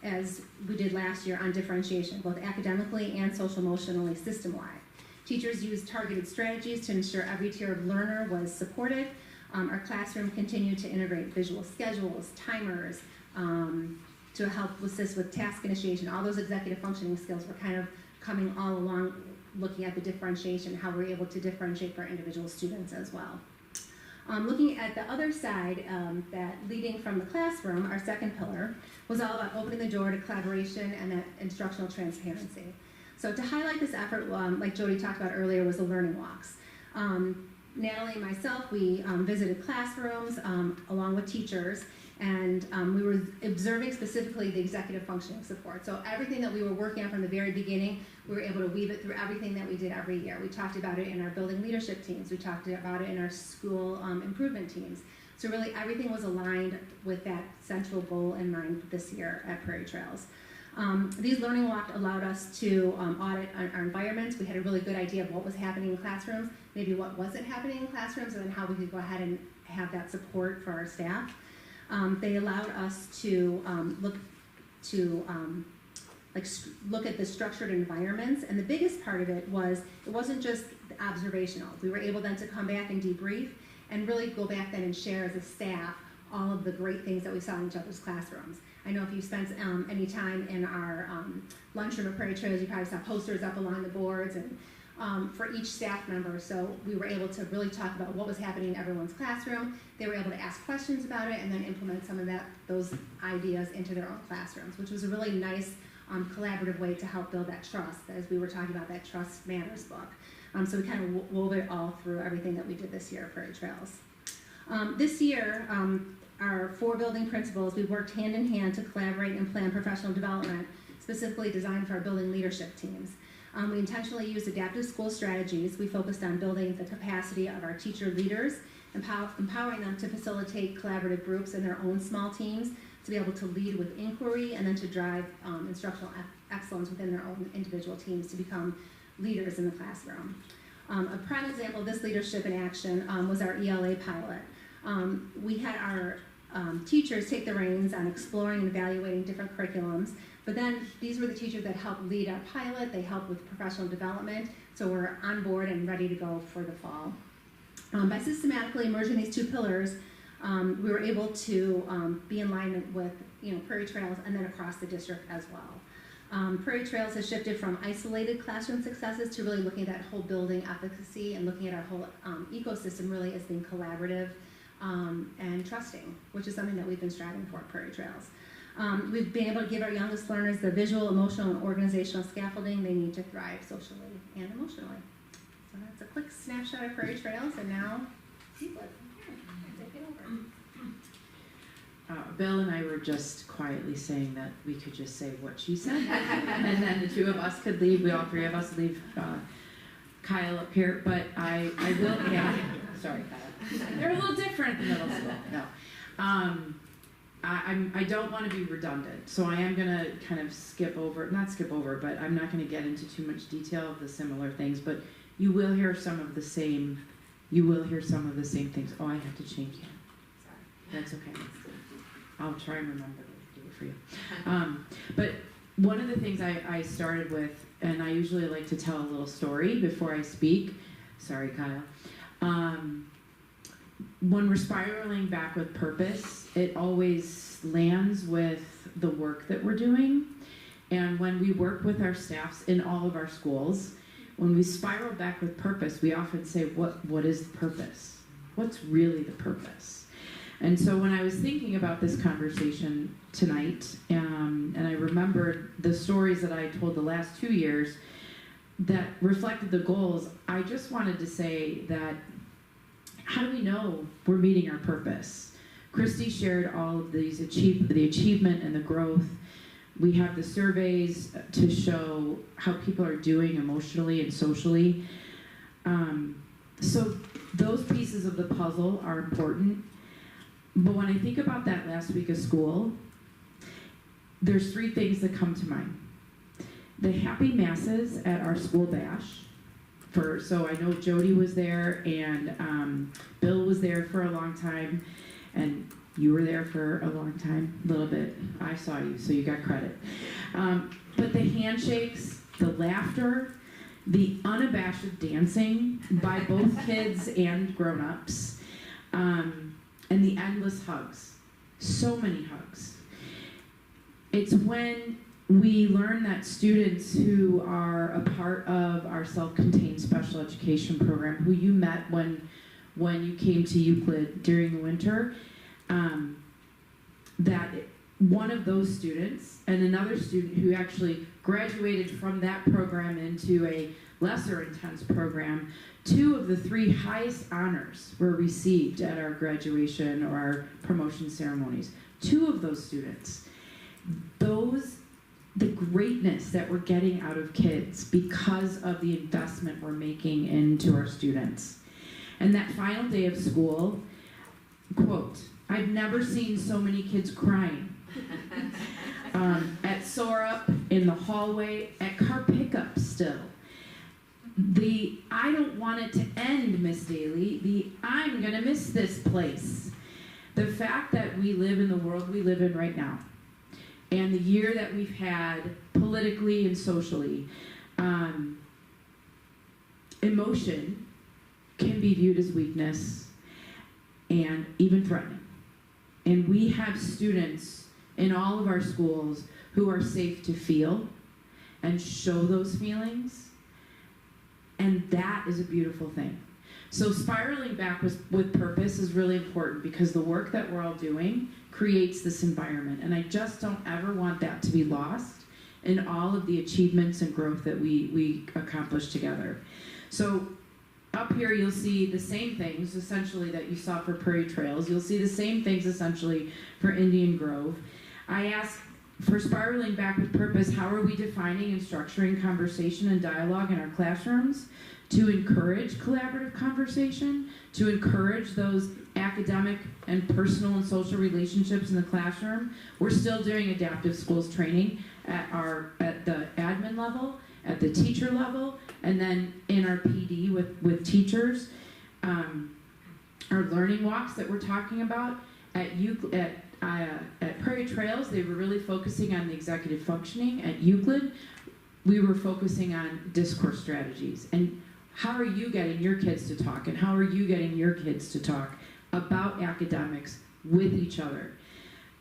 as we did last year on differentiation, both academically and social-emotionally system-wide. Teachers used targeted strategies to ensure every tier of learner was supported. Our classroom continued to integrate visual schedules, timers, to help assist with task initiation. All those executive functioning skills were kind of coming all along, looking at the differentiation, how we're able to differentiate for individual students as well. Looking at the other side, that leading from the classroom, our second pillar, was all about opening the door to collaboration and that instructional transparency. So to highlight this effort, like Jody talked about earlier, was the learning walks. Natalie and myself, we visited classrooms along with teachers, and we were observing specifically the executive functioning support. So everything that we were working on from the very beginning, we were able to weave it through everything that we did every year. We talked about it in our building leadership teams. We talked about it in our school improvement teams. So really everything was aligned with that central goal in mind this year at Prairie Trails. These learning walks allowed us to audit our environments. We had a really good idea of what was happening in classrooms, maybe what wasn't happening in classrooms, and then how we could go ahead and have that support for our staff. They allowed us to look at the structured environments, and the biggest part of it wasn't just observational. We were able then to come back and debrief and really go back then and share as a staff all of the great things that we saw in each other's classrooms. I know if you spent any time in our lunchroom at Prairie Trails, you probably saw posters up along the boards and for each staff member. So we were able to really talk about what was happening in everyone's classroom. They were able to ask questions about it and then implement some of those ideas into their own classrooms, which was a really nice collaborative way to help build that trust, as we were talking about that Trust Matters book. So we kind of wove it all through everything that we did this year at Prairie Trails. This year, our 4 building principals, we worked hand in hand to collaborate and plan professional development, specifically designed for our building leadership teams. We intentionally used adaptive school strategies. We focused on building the capacity of our teacher leaders, empowering them to facilitate collaborative groups in their own small teams, to be able to lead with inquiry, and then to drive instructional excellence within their own individual teams to become leaders in the classroom. A prime example of this leadership in action was our ELA pilot. We had our teachers take the reins on exploring and evaluating different curriculums, but then these were the teachers that helped lead our pilot. They helped with professional development, so we're on board and ready to go for the fall. By systematically merging these 2 pillars, we were able to be in alignment with Prairie Trails and then across the district as well. Prairie Trails has shifted from isolated classroom successes to really looking at that whole building efficacy and looking at our whole ecosystem really as being collaborative and trusting, which is something that we've been striving for at Prairie Trails. We've been able to give our youngest learners the visual, emotional, and organizational scaffolding they need to thrive socially and emotionally. So that's a quick snapshot of Prairie Trails, and now, take it over. Bill and I were just quietly saying that we could just say what she said, and then the 2 of us could leave. We all 3 of us leave Kyle up here, but I will. Yeah, sorry, Kyle. They're a little different in middle school. No, I don't want to be redundant, so I am gonna kind of not skip over, but I'm not gonna get into too much detail of the similar things, but you will hear some of the same. You will hear some of the same things. Oh, I have to change that. Sorry. That's okay. I'll try and remember to do it for you. But one of the things I started with, and I usually like to tell a little story before I speak. Sorry, Kyle. When we're spiraling back with purpose, it always lands with the work that we're doing. And when we work with our staffs in all of our schools, when we spiral back with purpose, we often say, what is the purpose? What's really the purpose? And so when I was thinking about this conversation tonight, and I remembered the stories that I told the last 2 years that reflected the goals, I just wanted to say that how do we know we're meeting our purpose? Christy shared all of these the achievement and the growth. We have the surveys to show how people are doing emotionally and socially. So those pieces of the puzzle are important. But when I think about that last week of school, there's 3 things that come to mind. The happy masses at our school bash. So I know Jody was there, and Bill was there for a long time, and you were there for a long time, a little bit. I saw you, so you got credit. But the handshakes, the laughter, the unabashed dancing by both kids and grown-ups, and the endless hugs. So many hugs. It's when we learn that students who are a part of our self-contained special education program, who you met when you came to Euclid during the winter, that one of those students and another student who actually graduated from that program into a lesser intense program, 2 of the 3 highest honors were received at our graduation or our promotion ceremonies. 2 of those students. The greatness that we're getting out of kids because of the investment we're making into our students. And that final day of school, quote, "I've never seen so many kids crying." At Sorup, in the hallway, at car pickup still. I don't want it to end, Miss Daly. I'm gonna miss this place. The fact that we live in the world we live in right now, and the year that we've had politically and socially, emotion can be viewed as weakness and even threatening. And we have students in all of our schools who are safe to feel and show those feelings. And that is a beautiful thing. So spiraling back with purpose is really important because the work that we're all doing creates this environment. And I just don't ever want that to be lost in all of the achievements and growth that we accomplished together. So up here you'll see the same things essentially that you saw for Prairie Trails. You'll see the same things essentially for Indian Grove. I asked for Spiraling Back with Purpose, how are we defining and structuring conversation and dialogue in our classrooms to encourage collaborative conversation, to encourage those academic and personal and social relationships in the classroom. We're still doing adaptive schools training at the admin level, at the teacher level, and then in our PD with teachers. Our learning walks that we're talking about at Prairie Trails, they were really focusing on the executive functioning. At Euclid, we were focusing on discourse strategies. And how are you getting your kids to talk? And how are you getting your kids to talk about academics with each other?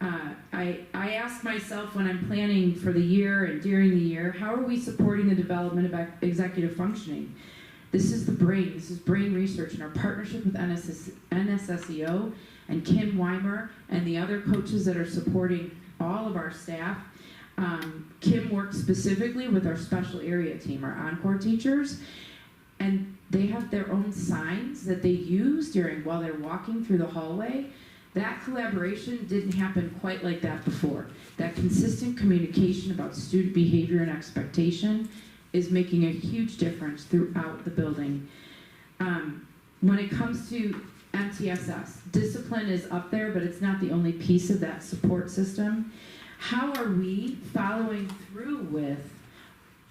I ask myself when I'm planning for the year and during the year, how are we supporting the development of executive functioning? This is brain research, and our partnership with NSSEO and Kim Weimer and the other coaches that are supporting all of our staff. Kim works specifically with our special area team, our encore teachers, and they have their own signs that they use while they're walking through the hallway. That collaboration didn't happen quite like that before. That consistent communication about student behavior and expectation is making a huge difference throughout the building. When it comes to MTSS, discipline is up there, but it's not the only piece of that support system. How are we following through with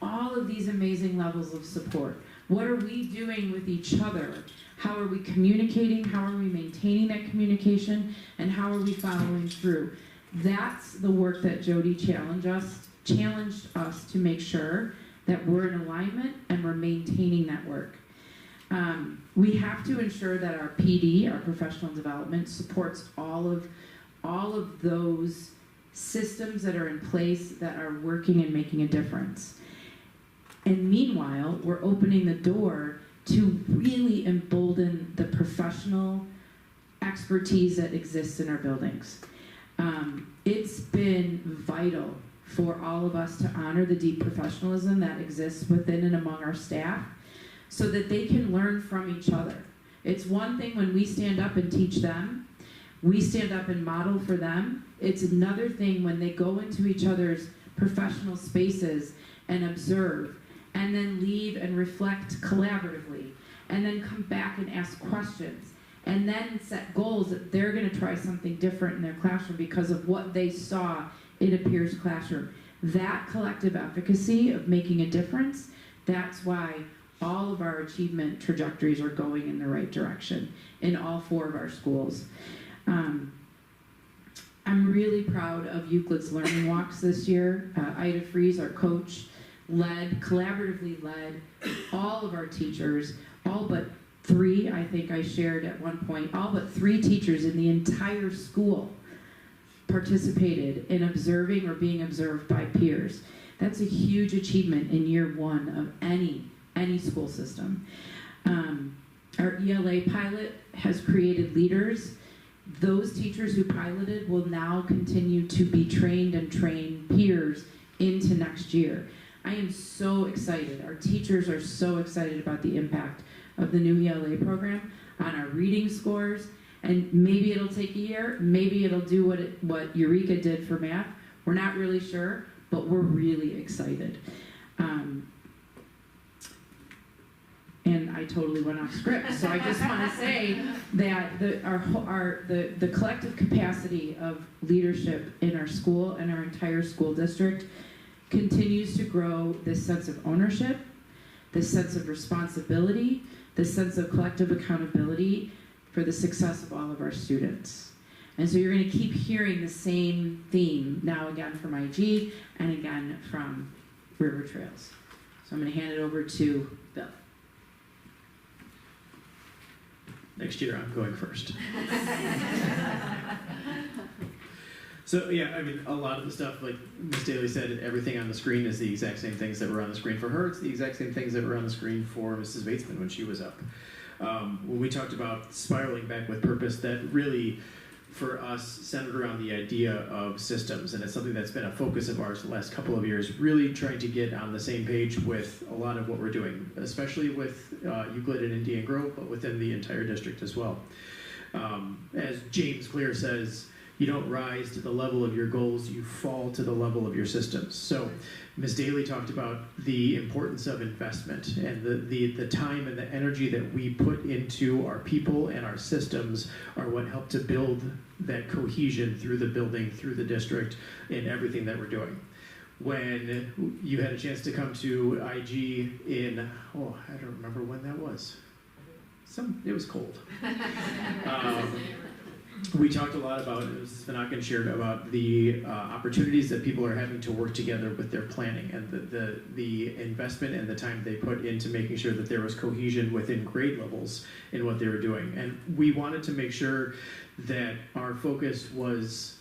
all of these amazing levels of support? What are we doing with each other? How are we communicating? How are we maintaining that communication? And how are we following through? That's the work that Jody challenged us to make sure that we're in alignment and we're maintaining that work. We have to ensure that our PD, our professional development, supports all of those systems that are in place that are working and making a difference. And meanwhile, we're opening the door to really embolden the professional expertise that exists in our buildings. It's been vital for all of us to honor the deep professionalism that exists within and among our staff so that they can learn from each other. It's one thing when we stand up and teach them, we stand up and model for them. It's another thing when they go into each other's professional spaces and observe and then leave and reflect collaboratively and then come back and ask questions and then set goals that they're going to try something different in their classroom because of what they saw in a peer's classroom. That collective efficacy of making a difference, that's why all of our achievement trajectories are going in the right direction in all 4 of our schools. I'm really proud of Euclid's learning walks this year. Ida Fries, our coach, collaboratively led all of our teachers, all but 3, I think I shared at one point, all but 3 teachers in the entire school participated in observing or being observed by peers. That's a huge achievement in year 1 of any school system. Our ELA pilot has created leaders. Those teachers who piloted will now continue to be trained and train peers into next year. I am so excited. Our teachers are so excited about the impact of the new ELA program on our reading scores. And maybe it'll take a year. Maybe it'll do what Eureka did for math. We're not really sure, but we're really excited. And I totally went off script. So I just want to say that the collective capacity of leadership in our school and our entire school district continues to grow this sense of ownership, this sense of responsibility, this sense of collective accountability for the success of all of our students. And so you're going to keep hearing the same theme now again from IG and again from River Trails. So I'm going to hand it over to Bill. Next year I'm going first. So yeah, I mean, a lot of the stuff, like Ms. Daly said, everything on the screen is the exact same things that were on the screen for her. It's the exact same things that were on the screen for Mrs. Batesman when she was up. When we talked about spiraling back with purpose, that really for us centered around the idea of systems, and it's something that's been a focus of ours the last couple of years, really trying to get on the same page with a lot of what we're doing, especially with Euclid and Indian Grove, but within the entire district as well. As James Clear says, you don't rise to the level of your goals, you fall to the level of your systems. So Ms. Daly talked about the importance of investment and the time and the energy that we put into our people and our systems are what help to build that cohesion through the building, through the district, in everything that we're doing. When you had a chance to come to IG in, I don't remember when that was. It was cold. We talked a lot about, as Vanakan shared, about the opportunities that people are having to work together with their planning and the investment and the time they put into making sure that there was cohesion within grade levels in what they were doing. And we wanted to make sure that our focus was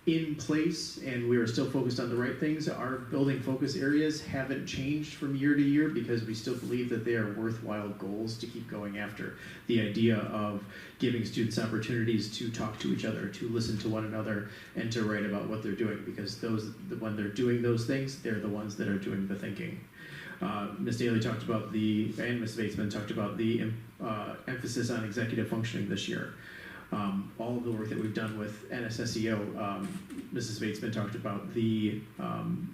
in place and we were still focused on the right things. Our building focus areas haven't changed from year to year because we still believe that they are worthwhile goals to keep going after. The idea of giving students opportunities to talk to each other, to listen to one another, and to write about what they're doing, because when they're doing those things, they're the ones that are doing the thinking. Ms. Daly talked about and Ms. Batesman talked about the emphasis on executive functioning this year. All of the work that we've done with NSSEO, Mrs. Batesman talked about the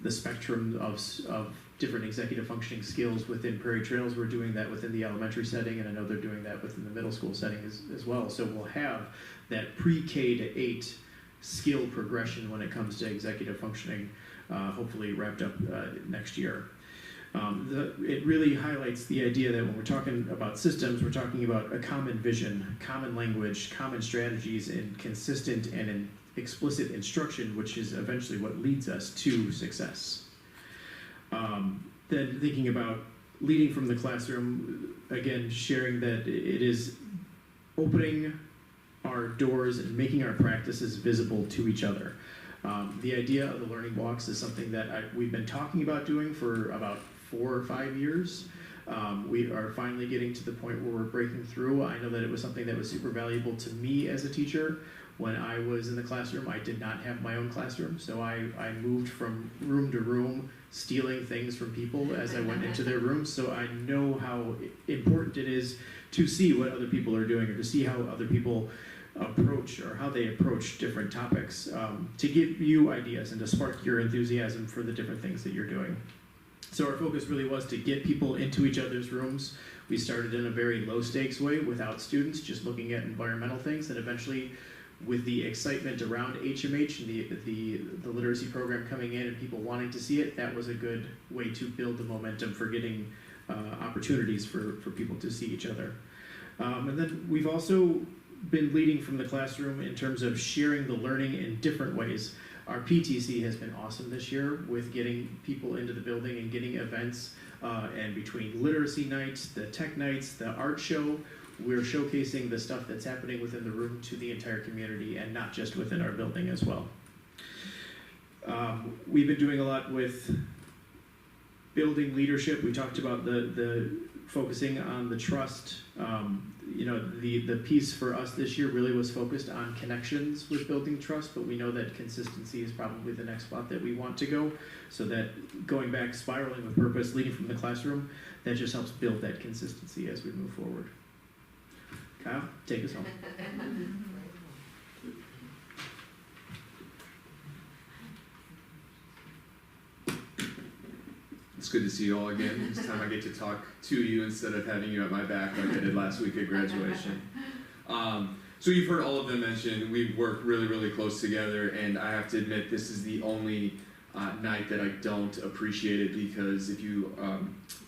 spectrum of different executive functioning skills within Prairie Trails. We're doing that within the elementary setting, and I know they're doing that within the middle school setting as well. So we'll have that pre-K to 8 skill progression when it comes to executive functioning, hopefully wrapped up next year. It really highlights the idea that when we're talking about systems, we're talking about a common vision, common language, common strategies, and consistent and explicit instruction, which is eventually what leads us to success. Then thinking about leading from the classroom, again, sharing that it is opening our doors and making our practices visible to each other. The idea of the learning walks is something that we've been talking about doing for about 4 or 5 years. We are finally getting to the point where we're breaking through. I know that it was something that was super valuable to me as a teacher. When I was in the classroom, I did not have my own classroom, so I moved from room to room, stealing things from people as I went into their rooms, so I know how important it is to see what other people are doing or to see how other people approach or how they approach different topics, to give you ideas and to spark your enthusiasm for the different things that you're doing. So our focus really was to get people into each other's rooms. We started in a very low stakes way without students, just looking at environmental things, and eventually with the excitement around HMH and the literacy program coming in and people wanting to see it, that was a good way to build the momentum for getting opportunities for people to see each other. And then we've also been leading from the classroom in terms of sharing the learning in different ways. Our PTC has been awesome this year with getting people into the building and getting events, and between literacy nights, the tech nights, the art show, we're showcasing the stuff that's happening within the room to the entire community and not just within our building as well. We've been doing a lot with building leadership. We talked about the focusing on the trust. The piece for us this year really was focused on connections with building trust, but we know that consistency is probably the next spot that we want to go, so that going back, spiraling with purpose, leading from the classroom, that just helps build that consistency as we move forward. Kyle, take us home. It's good to see you all again. This time I get to talk to you instead of having you at my back like I did last week at graduation. So you've heard all of them mention, we've worked really, really close together, and I have to admit this is the only night that I don't appreciate it, because if you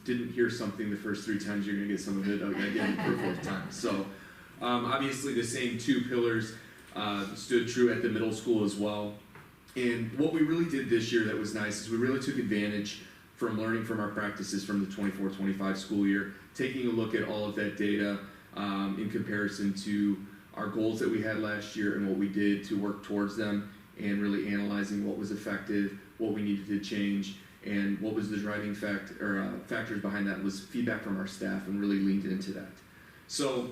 didn't hear something the first 3 times, you're going to get some of it again for a 4th time. So obviously the same 2 pillars stood true at the middle school as well. And what we really did this year that was nice is we really took advantage from learning from our practices from the 24-25 school year, taking a look at all of that data in comparison to our goals that we had last year and what we did to work towards them, and really analyzing what was effective, what we needed to change, and what was the driving factors behind that was feedback from our staff, and really leaned into that. So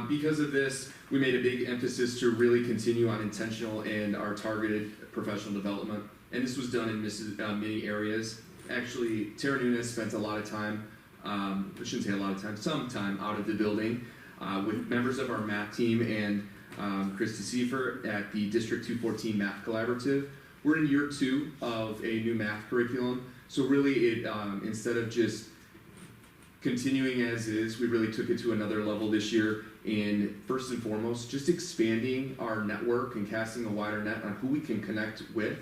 because of this, we made a big emphasis to really continue on intentional and our targeted professional development. And this was done in many areas. Actually, Tara Nunes spent a lot of time, I shouldn't say a lot of time, some time out of the building with members of our math team and Krista Seifer at the District 214 Math Collaborative. We're in year 2 of a new math curriculum. So really, it instead of just continuing as is, we really took it to another level this year in, first and foremost, just expanding our network and casting a wider net on who we can connect with,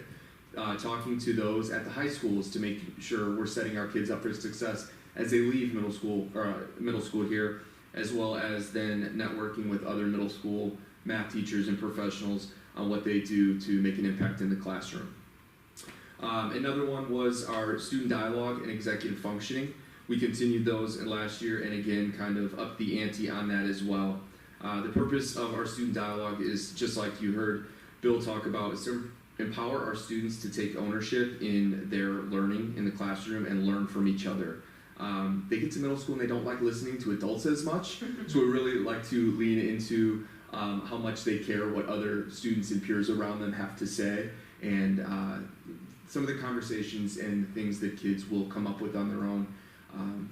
talking to those at the high schools to make sure we're setting our kids up for success as they leave middle school here, as well as then networking with other middle school math teachers and professionals on what they do to make an impact in the classroom. Another one was our student dialogue and executive functioning. We continued those in last year and again kind of upped the ante on that as well. The purpose of our student dialogue is, just like you heard Bill talk about, is to empower our students to take ownership in their learning in the classroom and learn from each other. They get to middle school and they don't like listening to adults as much, so we really like to lean into how much they care what other students and peers around them have to say, and some of the conversations and things that kids will come up with on their own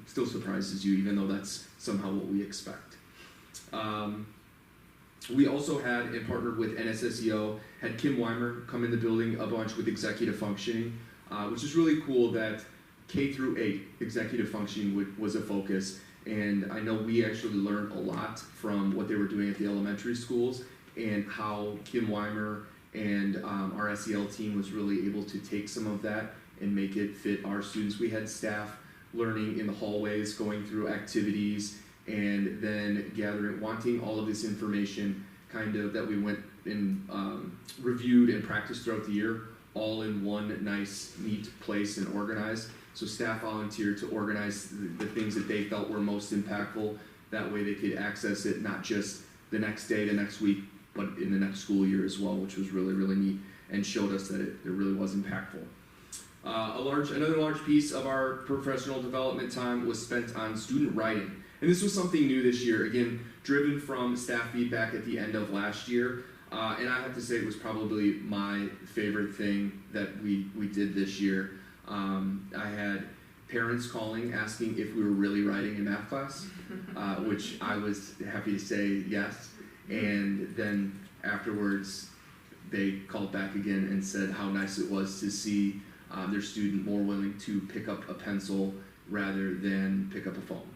still surprises you, even though that's somehow what we expect. We also had, and partnered with NSSEO, had Kim Weimer come in the building a bunch with executive functioning, which is really cool that K through 8 executive functioning was a focus. And I know we actually learned a lot from what they were doing at the elementary schools and how Kim Weimer and our SEL team was really able to take some of that and make it fit our students. We had staff learning in the hallways, going through activities, and then wanting all of this information kind of that we went and reviewed and practiced throughout the year, all in one nice, neat place and organized. So staff volunteered to organize the things that they felt were most impactful. That way they could access it not just the next day, the next week, but in the next school year as well, which was really, really neat and showed us that it really was impactful. Another large piece of our professional development time was spent on student writing. And this was something new this year, again, driven from staff feedback at the end of last year. And I have to say it was probably my favorite thing that we did this year. I had parents calling asking if we were really writing in math class, which I was happy to say yes. And then afterwards, they called back again and said how nice it was to see their student more willing to pick up a pencil rather than pick up a phone.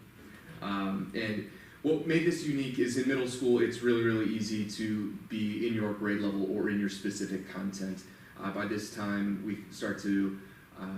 And what made this unique is in middle school, it's really, really easy to be in your grade level or in your specific content. By this time, we start to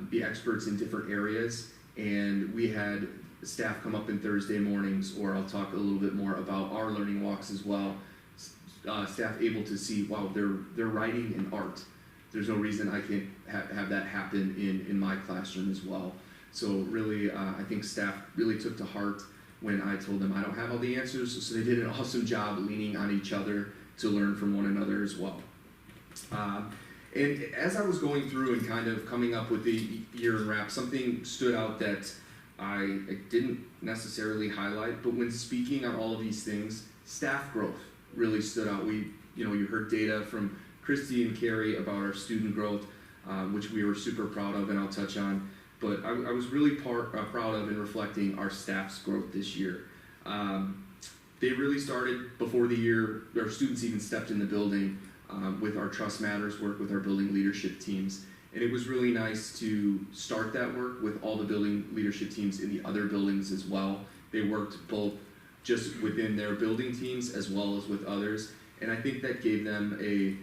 be experts in different areas, and we had staff come up in Thursday mornings, or I'll talk a little bit more about our learning walks as well. Staff able to see, wow, they're writing in art. There's no reason I can't have that happen in my classroom as well. So really, I think staff really took to heart when I told them I don't have all the answers, so they did an awesome job leaning on each other to learn from one another as well. And as I was going through and kind of coming up with the year in wrap, something stood out that I didn't necessarily highlight, but when speaking on all of these things, staff growth really stood out. You heard data from Christy and Carrie about our student growth, which we were super proud of, and I'll touch on. But I was really proud of and reflecting our staff's growth this year. They really started before the year, our students even stepped in the building with our Trust Matters work with our building leadership teams. And it was really nice to start that work with all the building leadership teams in the other buildings as well. They worked both just within their building teams as well as with others. And I think that gave them a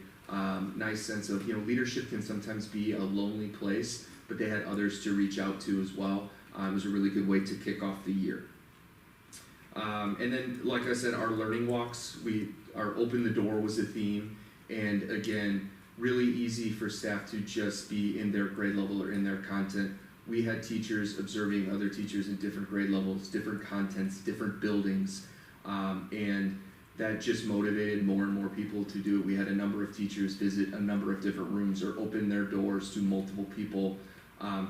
nice sense of, leadership can sometimes be a lonely place, but they had others to reach out to as well. It was a really good way to kick off the year. And then, like I said, our learning walks, our open the door was a theme. And again, really easy for staff to just be in their grade level or in their content. We had teachers observing other teachers in different grade levels, different contents, different buildings, and that just motivated more and more people to do it. We had a number of teachers visit a number of different rooms or open their doors to multiple people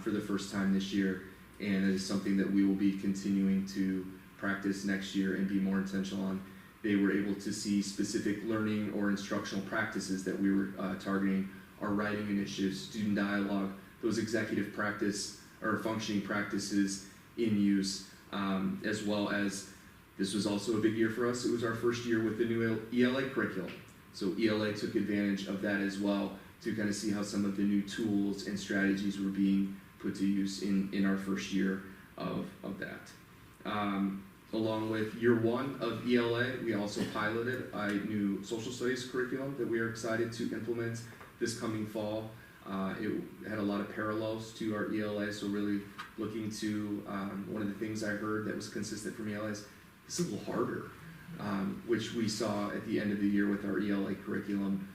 for the first time this year, and it is something that we will be continuing to practice next year and be more intentional on. They were able to see specific learning or instructional practices that we were targeting, our writing initiatives, student dialogue, those executive practice or functioning practices in use, as well as this was also a big year for us. It was our first year with the new ELA curriculum. So ELA took advantage of that as well to kind of see how some of the new tools and strategies were being put to use in our first year of that. Along with year one of ELA, we also piloted a new social studies curriculum that we are excited to implement this coming fall. It had a lot of parallels to our ELA, so really looking to, one of the things I heard that was consistent from ELA is it's a little harder, which we saw at the end of the year with our ELA curriculum,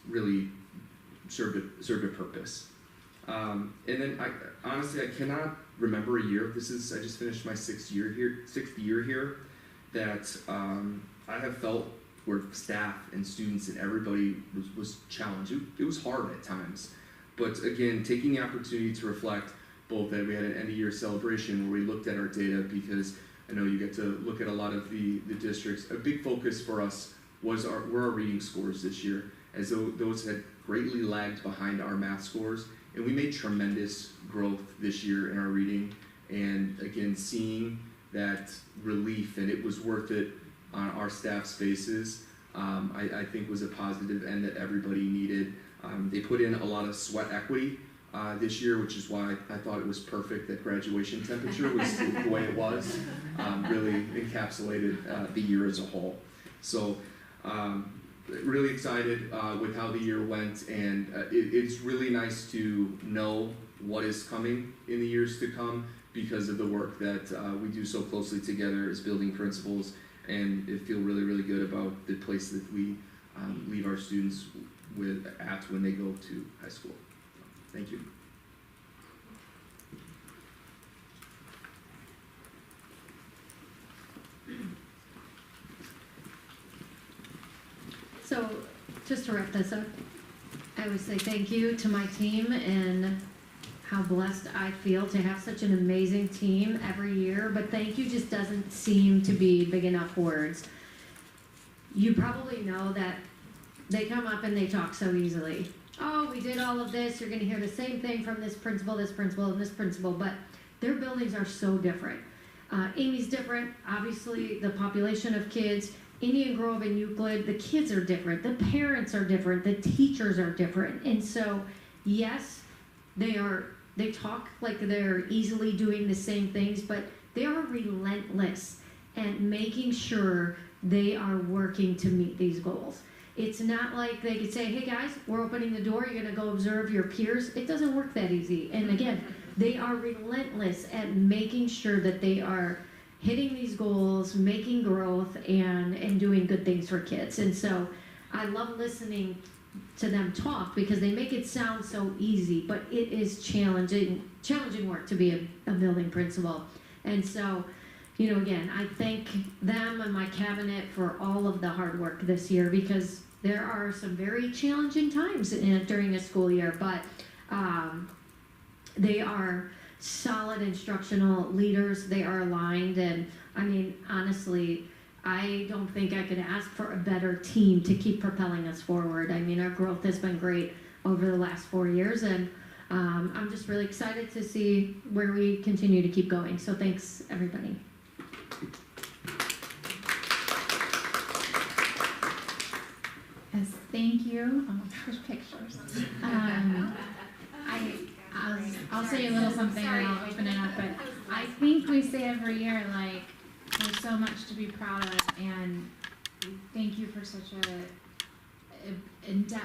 really served a purpose. And then honestly, I cannot remember a year. I just finished my sixth year here, that I have felt where staff and students and everybody was challenged. It was hard at times, but again, taking the opportunity to reflect both that we had an end of year celebration where we looked at our data, because I know you get to look at a lot of the districts. A big focus for us were our reading scores this year, as though those had greatly lagged behind our math scores. And we made tremendous growth this year in our reading. And again, seeing that relief, and it was worth it on our staff's faces, I think was a positive and that everybody needed. They put in a lot of sweat equity this year, which is why I thought it was perfect that graduation temperature was the way it was. Really encapsulated the year as a whole. So really excited with how the year went, and it's really nice to know what is coming in the years to come because of the work that we do so closely together as building principals, and it feel really, really good about the place that we leave our students at when they go to high school. Thank you. So, just to wrap this up, I would say thank you to my team and how blessed I feel to have such an amazing team every year, but thank you just doesn't seem to be big enough words. You probably know that they come up and they talk so easily. Oh, we did all of this, you're gonna hear the same thing from this principal, and this principal, but their buildings are so different. Amy's different, obviously the population of kids. Indian Grove and Euclid, the kids are different, the parents are different, the teachers are different. And so, yes, they talk like they're easily doing the same things, but they are relentless at making sure they are working to meet these goals. It's not like they could say, hey guys, we're opening the door, you're gonna go observe your peers. It doesn't work that easy. And again, they are relentless at making sure that they are hitting these goals, making growth, and doing good things for kids. And so I love listening to them talk because they make it sound so easy, but it is challenging work to be a building principal. And so, you know, again, I thank them and my cabinet for all of the hard work this year, because there are some very challenging times during a school year, but they are solid instructional leaders. They are aligned, and I mean, honestly, I don't think I could ask for a better team to keep propelling us forward. I mean, our growth has been great over the last 4 years, and I'm just really excited to see where we continue to keep going. So thanks, everybody. Yes, thank you. Oh, there's pictures. I'll say a little something and I'll open it up, but I think we say every year, like, there's so much to be proud of, and thank you for such a in-depth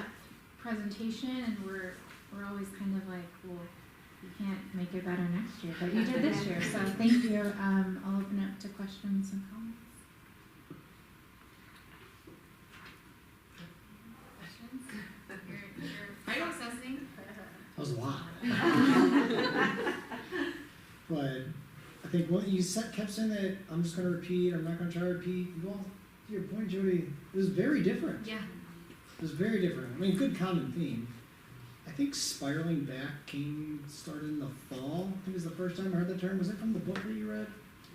presentation, and we're always kind of like, well, you can't make it better next year, but you did this year, so thank you. I'll open it up to questions and comments. You're processing. That was a lot. But I think what you kept saying that I'm just going to repeat, I'm not going to try to repeat. Well, to your point, Jody, it was very different. Yeah. It was very different. I mean, good common theme. I think spiraling back started in the fall. I think it was the first time I heard the term. Was it from the book that you read?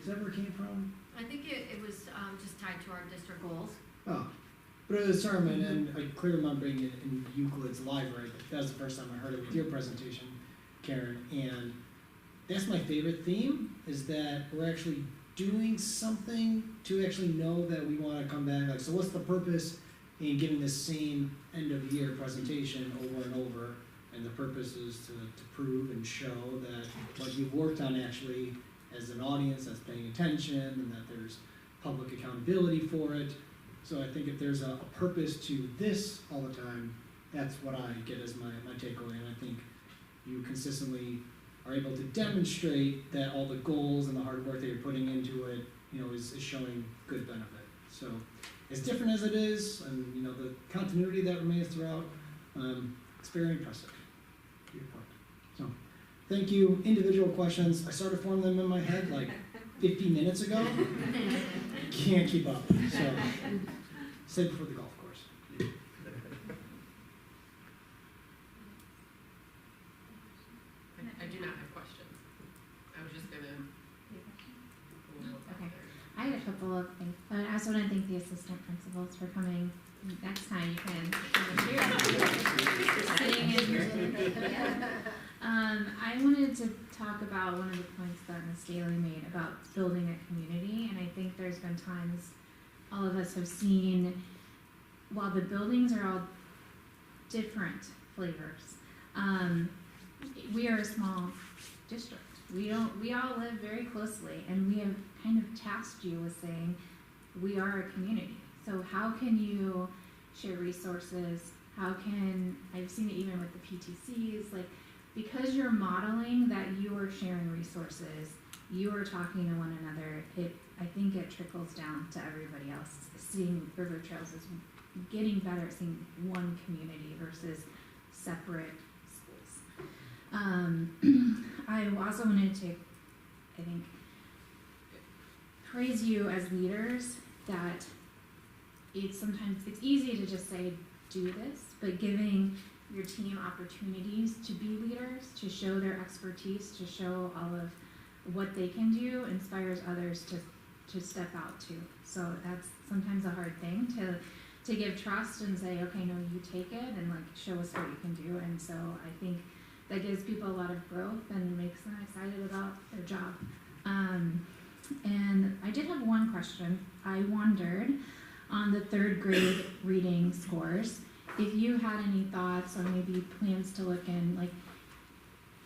Is that where it came from? I think it was just tied to our district goals. Oh, but it was a sermon, and I clearly remember being in Euclid's library. That was the first time I heard it with your presentation, Karen. And that's my favorite theme, is that we're actually doing something to actually know that we want to come back. Like, so what's the purpose in giving this same end of year presentation over and over? And the purpose is to prove and show that what you've worked on actually, as an audience that's paying attention, and that there's public accountability for it. So I think if there's a purpose to this all the time, that's what I get as my takeaway. And I think you consistently are able to demonstrate that all the goals and the hard work that you're putting into it, you know, is showing good benefit. So as different as it is, and you know, the continuity that remains throughout, it's very impressive. To your point. So thank you. Individual questions. I started forming them in my head like 50 minutes ago. Can't keep up. So save it for the golf course. I do not have questions. I was just gonna. Okay. I had a couple of things. I also want to thank the assistant principals for coming. Next time you can. Sitting in. I wanted to talk about one of the points that Ms. Daly made about building a community, and I think there's been times all of us have seen, while the buildings are all different flavors, we are a small district. We all live very closely, and we have kind of tasked you with saying we are a community. So how can you share resources? I've seen it even with the PTCs, like, because you're modeling that you are sharing resources, you are talking to one another, I think it trickles down to everybody else. Seeing River Trails is getting better at seeing one community versus separate schools. I also wanted to, I think, praise you as leaders that sometimes it's easy to just say, do this, but giving your team opportunities to be leaders, to show their expertise, to show all of what they can do, inspires others to step out too. So that's sometimes a hard thing to give trust and say, okay, no, you take it, and like show us what you can do. And so I think that gives people a lot of growth and makes them excited about their job. And I did have one question. I wondered on the third grade reading scores, if you had any thoughts or maybe plans to look in, like,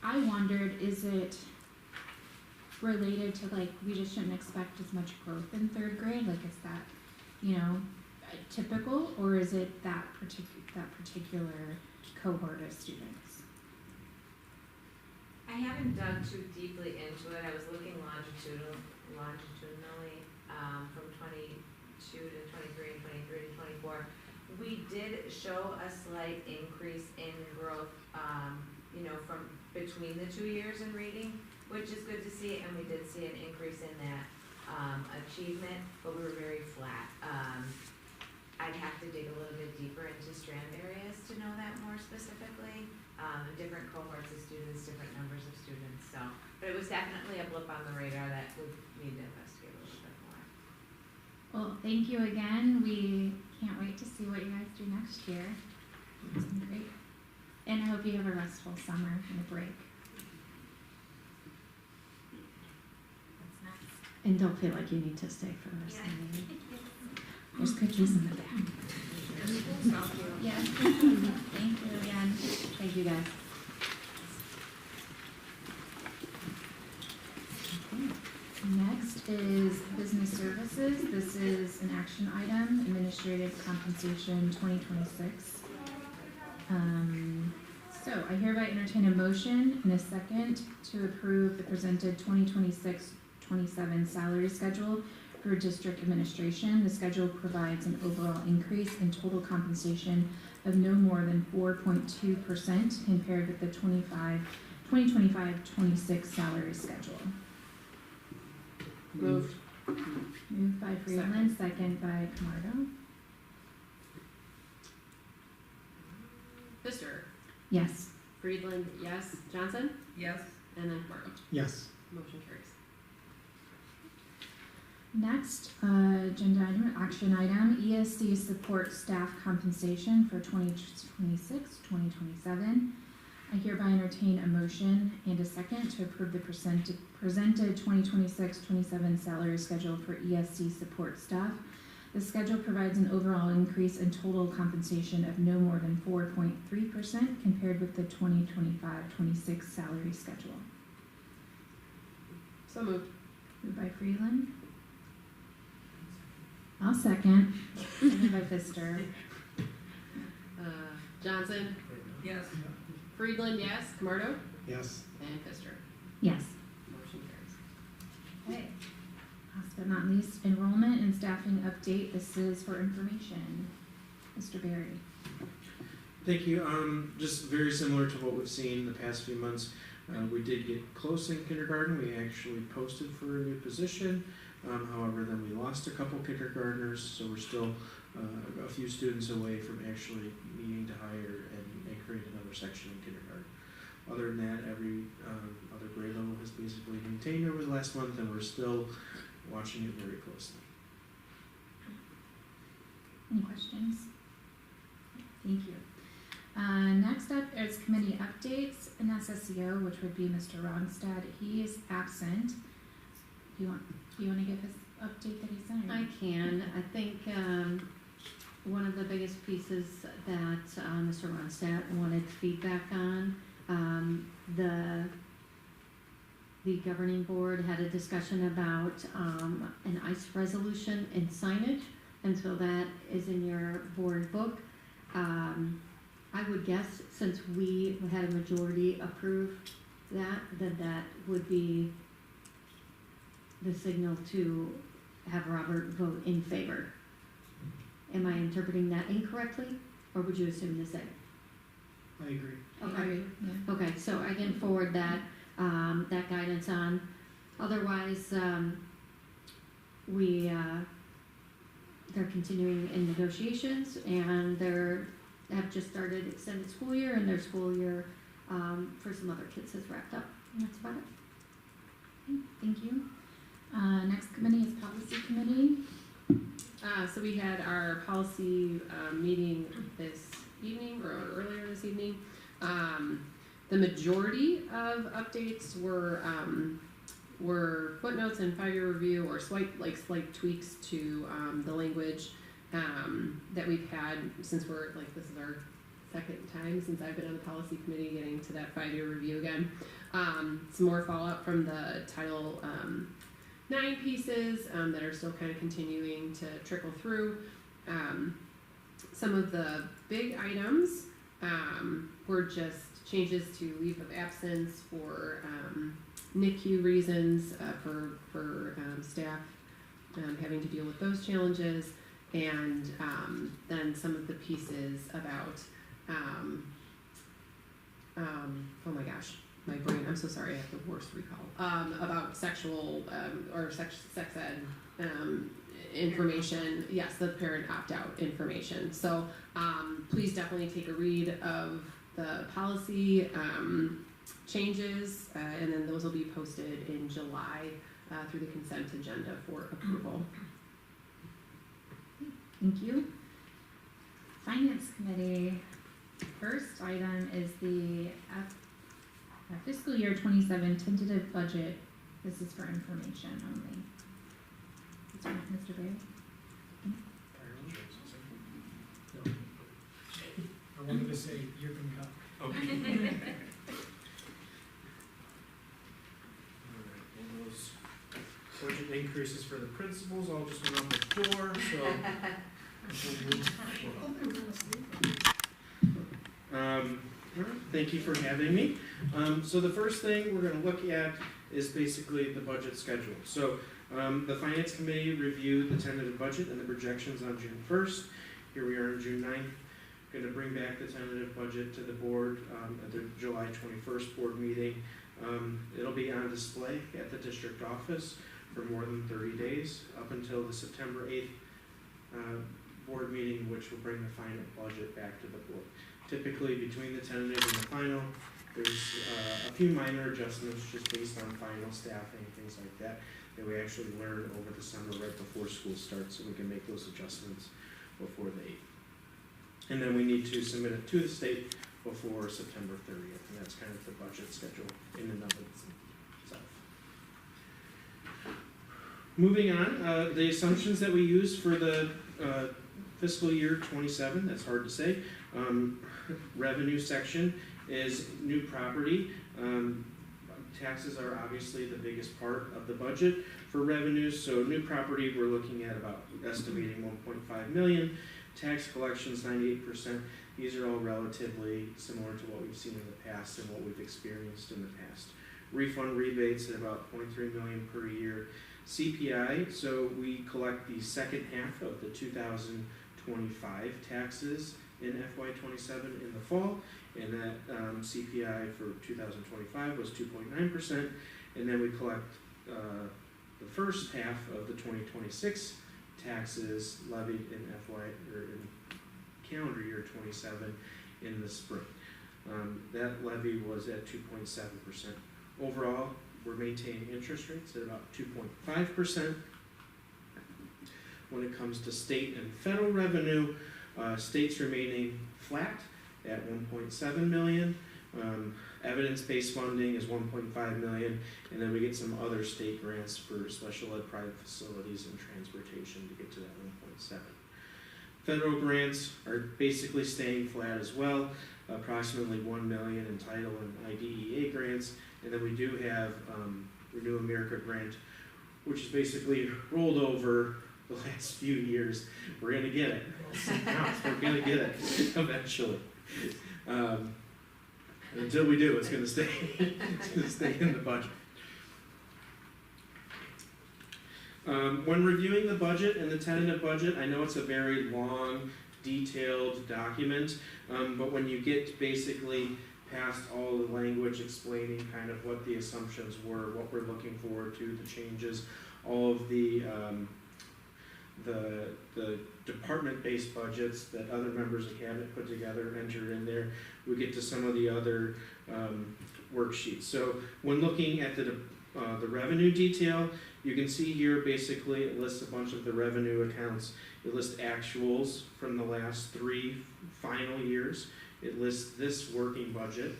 I wondered, is it related to, like, we just shouldn't expect as much growth in third grade? Like, is that, you know, typical, or is it that particular cohort of students? I haven't dug too deeply into it. I was looking longitudinally from 22 to 23 and 23 to 24. We did show a slight increase in growth, you know, from between the 2 years in reading, which is good to see, and we did see an increase in that achievement, but we were very flat. I'd have to dig a little bit deeper into strand areas to know that more specifically. Different cohorts of students, different numbers of students, so. But it was definitely a blip on the radar that we need to investigate a little bit more. Well, thank you again. We can't wait to see what you guys do next year. It's been great. And I hope you have a restful summer and a break. What's next? And don't feel like you need to stay for the rest of the meeting. There's cookies in the back. Yes. Thank you again. Thank you, guys. Next is business services. This is an action item, administrative compensation 2026. So I hereby entertain a motion and a second to approve the presented 2026-27 salary schedule for district administration. The schedule provides an overall increase in total compensation of no more than 4.2% compared with the 2025-26 salary schedule. Moved. Moved by Friedland, second by Camardo. Pfister, Yes. Friedland, yes. Johnson, Yes. and then Camardo. Yes. Motion carries. Next, agenda item, action item, ESC support staff compensation for 2026-2027. I hereby entertain a motion and a second to approve the presented 2026-27 salary schedule for ESC support staff. The schedule provides an overall increase in total compensation of no more than 4.3% compared with the 2025-26 salary schedule. So moved. Moved by Freeland. I'll second. Seconded by Pfister. Johnson, Yes. Friedland, yes. Camardo, Yes. and Pfister. Yes. Motion carries. Okay. Last but not least, enrollment and staffing update. This is for information. Mr. Barry. Thank you. Just very similar to what we've seen the past few months. We did get close in kindergarten. We actually posted for a new position. However, then we lost a couple kindergartners, so we're still a few students away from actually needing to hire and create another section in kindergarten. Other than that, every other grade level has basically maintained over the last month, and we're still watching it very closely. Any questions? Thank you. Next up is committee updates. An SSEO, which would be Mr. Ronstadt. He is absent. Do you want to give his update that he sent? I can. I think one of the biggest pieces that Mr. Ronstadt wanted feedback on, the governing board had a discussion about an ICE resolution and signage, and so that is in your board book. I would guess since we had a majority approve that, that would be the signal to have Robert vote in favor. Am I interpreting that incorrectly, or would you assume the same? I agree. Okay. Yeah. Okay, so I can forward that, that guidance on. Otherwise, they're continuing in negotiations, and they're have just started extended school year, and their school year for some other kids has wrapped up. And that's about it. Okay, thank you. Next committee is policy committee. So we had our policy meeting this evening, or earlier this evening. The majority of updates were footnotes and 5-year review, or slight tweaks to the language that we've had since this is our second time since I've been on the policy committee, getting to that 5-year review again. Some more fallout from the Title 9 pieces that are still kind of continuing to trickle through. Some of the big items were just changes to leave of absence for NICU reasons, for staff having to deal with those challenges, and then some of the pieces about oh my gosh, my brain, I'm so sorry, I have the worst recall, about sexual or sex ed information. Yes, the parent opt-out information. So please definitely take a read of the policy changes, and then those will be posted in July through the consent agenda for approval. Thank you. Finance committee. First item is the fiscal year 27 tentative budget. This is for information only. Mr. Barry? No. I wanted to say, you can go. Okay. All those budget increases for the principals all just went out the door, so. Thank you for having me. So the first thing we're going to look at is basically the budget schedule. So the Finance Committee reviewed the tentative budget and the projections on June 1st. Here we are on June 9th. Going to bring back the tentative budget to the board at the July 21st board meeting. It'll be on display at the district office for more than 30 days up until the September 8th board meeting, which will bring the final budget back to the board. Typically, between the tentative and the final, There's a few minor adjustments just based on final staffing, things like that, that we actually learn over the summer right before school starts, so we can make those adjustments before the 8th. And then we need to submit it to the state before September 30th, and that's kind of the budget schedule in and of itself. Moving on, the assumptions that we use for the fiscal year 27, that's hard to say. Revenue section is new property. Taxes are obviously the biggest part of the budget for revenues, so new property we're looking at about estimating 1.5 million. Tax collections 98%. These are all relatively similar to what we've seen in the past and what we've experienced in the past. Refund rebates at about 0.3 million per year. CPI, so we collect the second half of the 2025 taxes in FY27 in the fall, and that CPI for 2025 was 2.9%, and then we collect the first half of the 2026 taxes levied in in calendar year 27 in the spring. That levy was at 2.7%. Overall, we're maintaining interest rates at about 2.5%. When it comes to state and federal revenue, states remaining flat at 1.7 million. Evidence-based funding is 1.5 million, and then we get some other state grants for special ed private facilities and transportation to get to that 1.7. Federal grants are basically staying flat as well, approximately 1 million in title and IDEA grants, and then we do have Renew America grant, which is basically rolled over the last few years. We're gonna get it. We're gonna get it eventually. Until we do, it's gonna stay. It's gonna stay in the budget. When reviewing the budget and the tentative budget, I know it's a very long, detailed document, but when you get basically past all the language explaining kind of what the assumptions were, what we're looking forward to, the changes, all of the department-based budgets that other members of cabinet put together and entered in there, we get to some of the other worksheets. So when looking at the revenue detail, you can see here basically it lists a bunch of the revenue accounts. It lists actuals from the last 3 final years. It lists this working budget,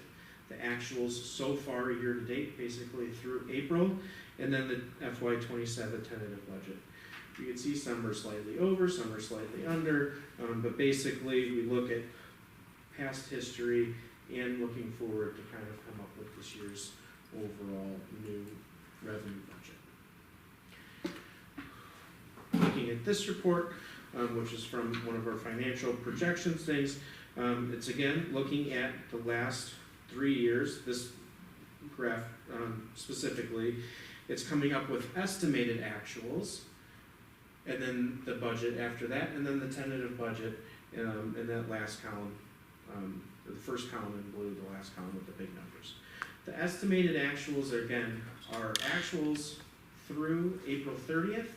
the actuals so far year to date, basically through April, and then the FY27 tentative budget. You can see some are slightly over, some are slightly under, but basically we look at past history and looking forward to kind of come up with this year's overall new revenue budget. Looking at this report, which is from one of our financial projections things, it's again looking at the last 3 years, this graph specifically. It's coming up with estimated actuals, and then the budget after that, and then the tentative budget in that last column, the first column in blue, the last column with the big numbers. The estimated actuals are, again, are actuals through April 30th,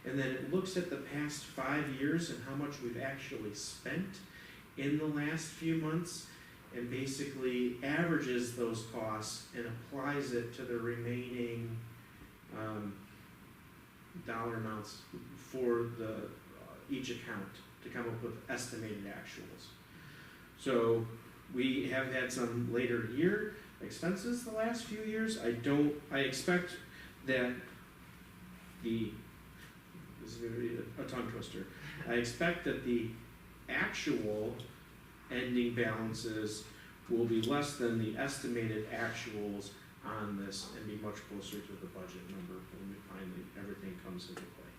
and then it looks at the past 5 years and how much we've actually spent in the last few months, and basically averages those costs and applies it to the remaining dollar amounts for each account to come up with estimated actuals. So we have had some later year expenses the last few years. I expect that this is going to be a tongue twister. I expect that the actual ending balances will be less than the estimated actuals on this and be much closer to the budget number when finally everything comes into play.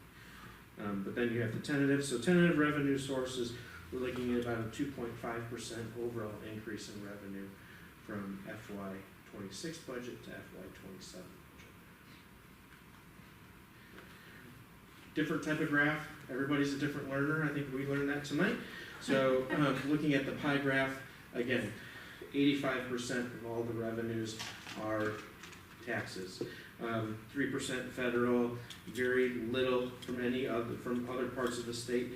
But then you have the tentative. So tentative revenue sources, we're looking at about a 2.5% overall increase in revenue from FY26 budget to FY27 budget. Different type of graph. Everybody's a different learner. I think we learned that tonight. So looking at the pie graph, again, 85% of all the revenues are taxes. 3% federal, very little from other parts of the state,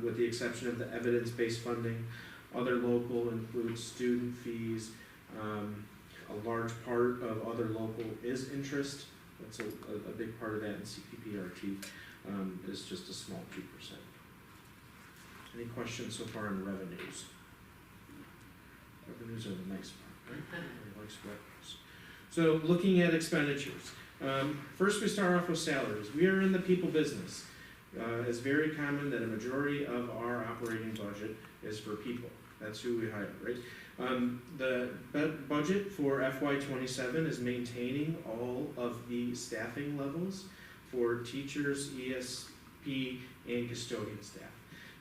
with the exception of the evidence-based funding. Other local includes student fees, A large part of other local is interest. That's a big part of that, and CPPRT is just a small 2%. Any questions so far on revenues? Revenues are the nice part, right? Everybody likes revenues. So looking at expenditures. First we start off with salaries. We are in the people business. It's very common that a majority of our operating budget is for people. That's who we hire, right? The budget for FY27 is maintaining all of the staffing levels for teachers, ESP, and custodian staff.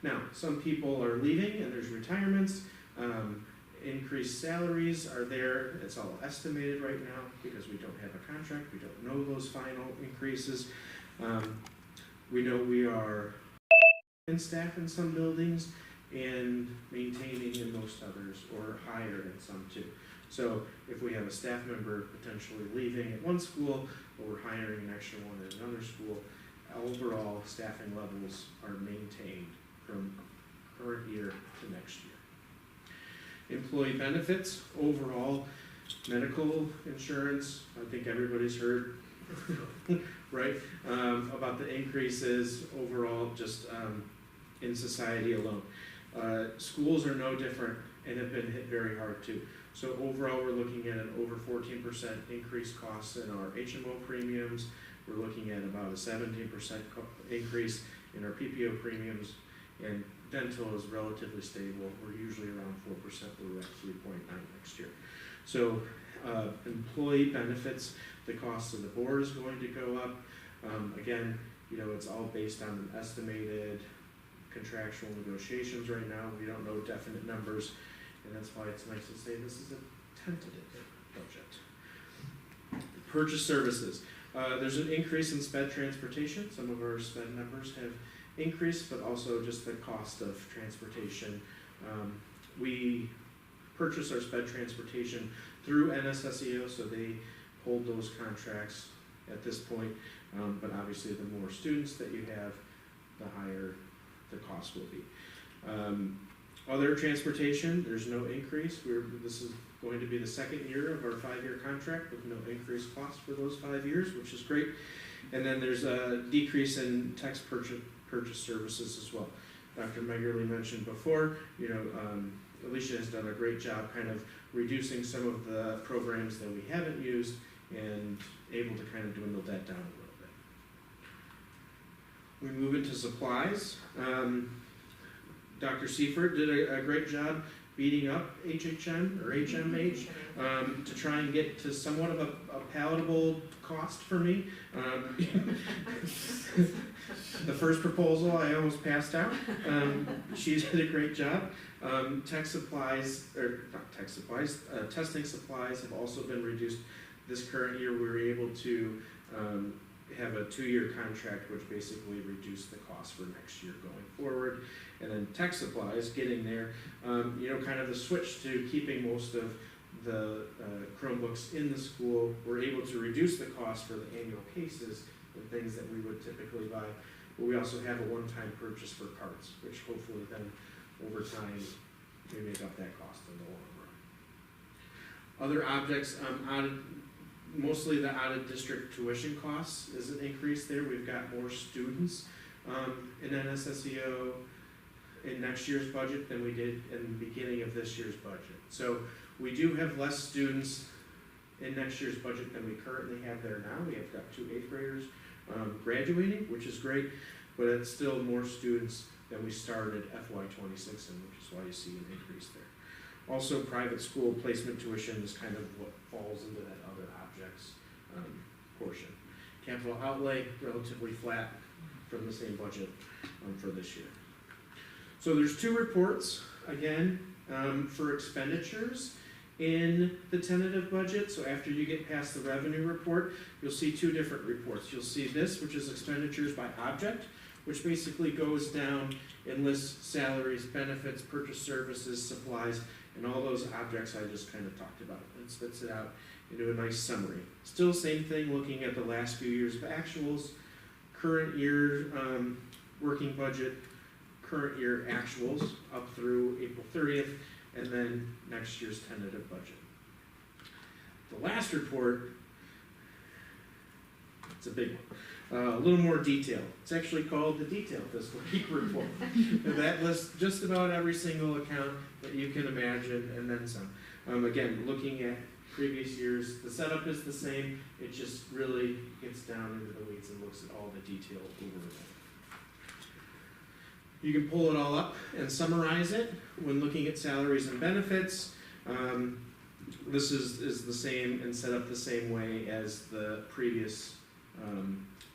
Now, some people are leaving and there's retirements. Increased salaries are there. It's all estimated right now because we don't have a contract. We don't know those final increases. We know we are in staff in some buildings and maintaining in most others, or higher in some too. So if we have a staff member potentially leaving at one school, or we're hiring an extra one at another school, overall staffing levels are maintained from current year to next year. Employee benefits, overall medical insurance, I think everybody's heard, right, about the increases overall just in society alone. Schools are no different and have been hit very hard too. So overall we're looking at an over 14% increased costs in our HMO premiums. We're looking at about a 17% increase in our PPO premiums, and dental is relatively stable. We're usually around 4%, we're at 3.9 next year. So employee benefits, the cost of the board is going to go up. Again, you know, it's all based on an estimated contractual negotiations right now. We don't know definite numbers, and that's why it's nice to say this is a tentative budget. Purchase services. There's an increase in sped transportation. Some of our sped numbers have increased, but also just the cost of transportation. We purchase our sped transportation through NSSEO, so they hold those contracts at this point. But obviously the more students that you have, the higher the cost will be. Other transportation, there's no increase. This is going to be the second year of our 5-year contract with no increased cost for those 5 years, which is great. And then there's a decrease in text purchase services as well. Dr. Megerly mentioned before, you know, Alicia has done a great job kind of reducing some of the programs that we haven't used and able to kind of dwindle that down a little bit. We move into supplies. Dr. Seifert did a great job beating up HHM or HMH to try and get to somewhat of a palatable cost for me. The first proposal I almost passed out. She did a great job. Testing supplies have also been reduced. This current year we were able to have a 2-year contract, which basically reduced the cost for next year going forward. And then tech supplies, getting there, you know, kind of the switch to keeping most of the Chromebooks in the school. We're able to reduce the cost for the annual cases and things that we would typically buy. But we also have a one-time purchase for carts, which hopefully then over time we make up that cost in the long run. Other objects, mostly the out-of-district tuition costs is an increase there. We've got more students in NSSEO in next year's budget than we did in the beginning of this year's budget. So we do have less students in next year's budget than we currently have there now. We have got 2 8th graders graduating, which is great, but it's still more students than we started FY26 in, which is why you see an increase there. Also, private school placement tuition is kind of what falls into that other objects portion. Capital outlay, relatively flat from the same budget for this year. So there's 2 reports, again, for expenditures in the tentative budget. So after you get past the revenue report, you'll see 2 different reports. You'll see this, which is expenditures by object, which basically goes down and lists salaries, benefits, purchase services, supplies, and all those objects I just kind of talked about. It spits it out into a nice summary. Still same thing, looking at the last few years of actuals, current year working budget, current year actuals up through April 30th, and then next year's tentative budget. The last report, it's a big one, a little more detailed. It's actually called the detailed fiscal year report. And that lists just about every single account that you can imagine and then some. Again, looking at previous years, the setup is the same, it just really gets down into the weeds and looks at all the detail over it. You can pull it all up and summarize it when looking at salaries and benefits. This is the same and set up the same way as the previous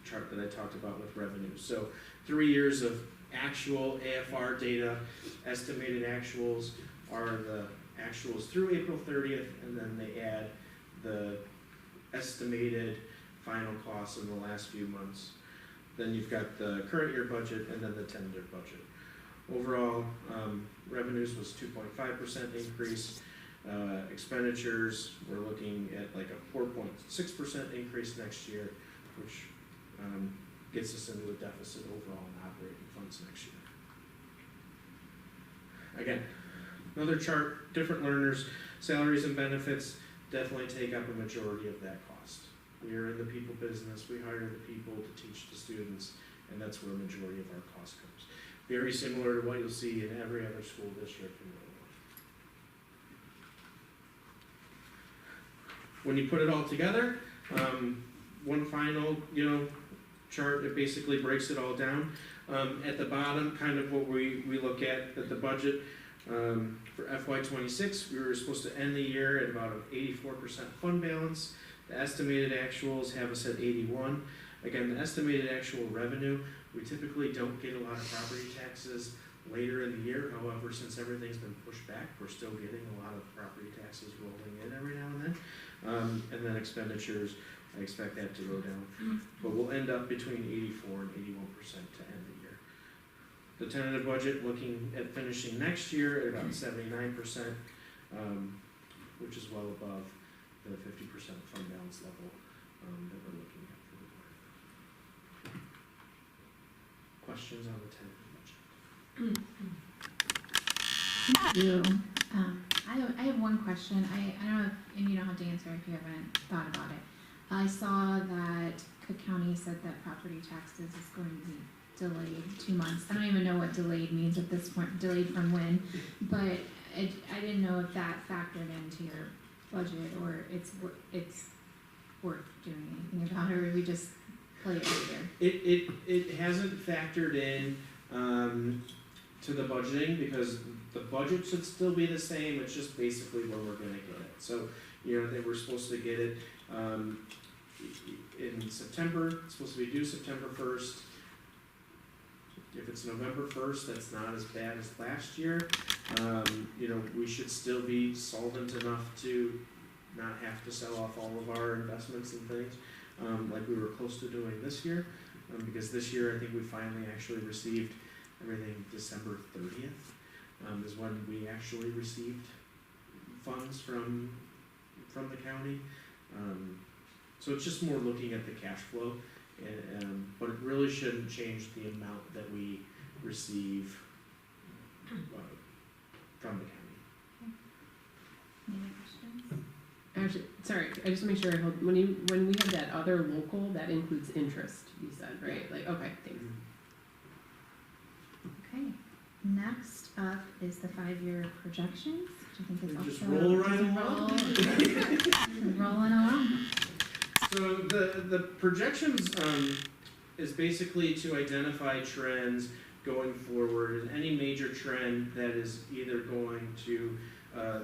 chart that I talked about with revenue. So 3 years of actual AFR data, estimated actuals are the actuals through April 30th, and then they add the estimated final costs in the last few months. Then you've got the current year budget and then the tentative budget. Overall, revenues was 2.5% increase. Expenditures, we're looking at like a 4.6% increase next year, which gets us into a deficit overall in operating funds next year. Again, another chart, different learners, salaries and benefits definitely take up a majority of that cost. We are in the people business, we hire the people to teach the students, and that's where a majority of our cost comes. Very similar to what you'll see in every other school district in Illinois. When you put it all together, one final, chart, it basically breaks it all down. At the bottom, kind of what we look at the budget for FY26, we were supposed to end the year at about an 84% fund balance. The estimated actuals have us at 81. Again, the estimated actual revenue, we typically don't get a lot of property taxes later in the year. However, since everything's been pushed back, we're still getting a lot of property taxes rolling in every now and then. And then expenditures, I expect that to go down. But we'll end up between 84 and 81% to end the year. The tentative budget, looking at finishing next year at about 79%, which is well above the 50% fund balance level that we're looking at for the board. Questions on the tentative budget? Thank you. I have one question. I don't know if, and you don't have to answer if you haven't thought about it. I saw that Cook County said that property taxes is going to be delayed 2 months. I don't even know what delayed means at this point, delayed from when, but I didn't know if that factored into your budget or it's worth doing anything about it, or we just play it later. It hasn't factored in to the budgeting because the budget should still be the same. It's just basically when we're going to get it. So they were supposed to get it in September. It's supposed to be due September 1st. If it's November 1st, that's not as bad as last year. We should still be solvent enough to not have to sell off all of our investments and things like we were close to doing this year. Because this year I think we finally actually received everything December 30th is when we actually received funds from the county. So it's just more looking at the cash flow, but it really shouldn't change the amount that we receive from the county. Any questions? Actually, sorry, I just want to make sure I hold, when we have that other local, that includes interest, you said, right? Like, okay, thanks. Okay. Next up is the 5-year projections, which I think is We also just roll right along. Rolling along. So the projections is basically to identify trends going forward, and any major trend that is either going to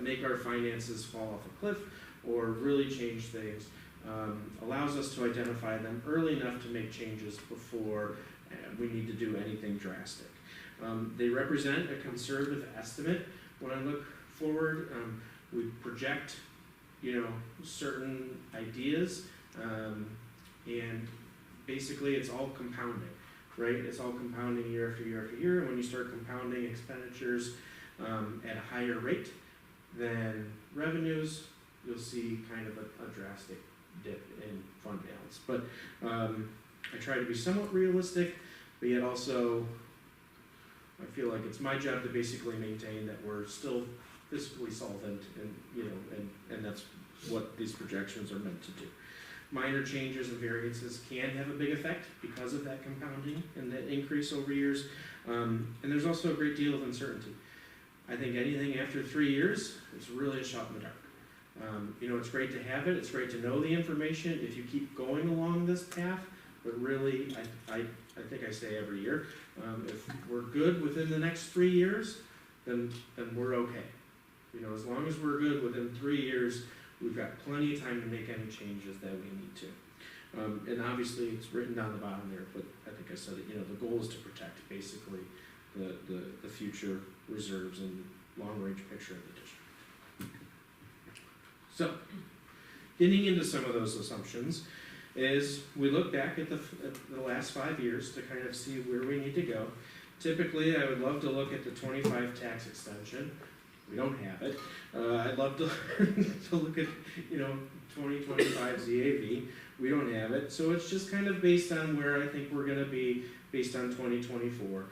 make our finances fall off a cliff or really change things, allows us to identify them early enough to make changes before we need to do anything drastic. They represent a conservative estimate. When I look forward, we project, certain ideas, and basically it's all compounding, right? It's all compounding year after year after year, and when you start compounding expenditures at a higher rate than revenues, you'll see kind of a drastic dip in fund balance. But I try to be somewhat realistic, but yet also I feel like it's my job to basically maintain that we're still fiscally solvent, and and that's what these projections are meant to do. Minor changes and variances can have a big effect because of that compounding and that increase over years. And there's also a great deal of uncertainty. I think anything after 3 years is really a shot in the dark. It's great to have it, it's great to know the information if you keep going along this path, but really, I think I say every year, if we're good within the next 3 years, then we're okay. As long as we're good within 3 years, we've got plenty of time to make any changes that we need to. And obviously, it's written down the bottom there, but I think I said it, the goal is to protect basically the future reserves and long-range picture of the district. So, getting into some of those assumptions is we look back at the last 5 years to kind of see where we need to go. Typically, I would love to look at the 25 tax extension. We don't have it. I'd love to, to look at, 2025 ZAV. We don't have it. So it's just kind of based on where I think we're going to be based on 2024.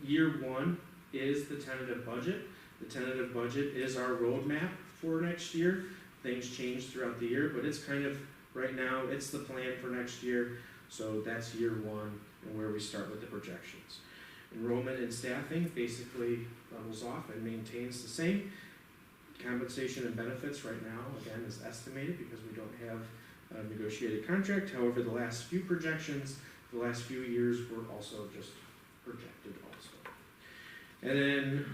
Year one is the tentative budget. The tentative budget is our roadmap for next year. Things change throughout the year, but it's kind of, right now, it's the plan for next year. So that's year one and where we start with the projections. Enrollment and staffing basically levels off and maintains the same. Compensation and benefits right now, again, is estimated because we don't have a negotiated contract. However, the last few projections, the last few years were also just projected also. And then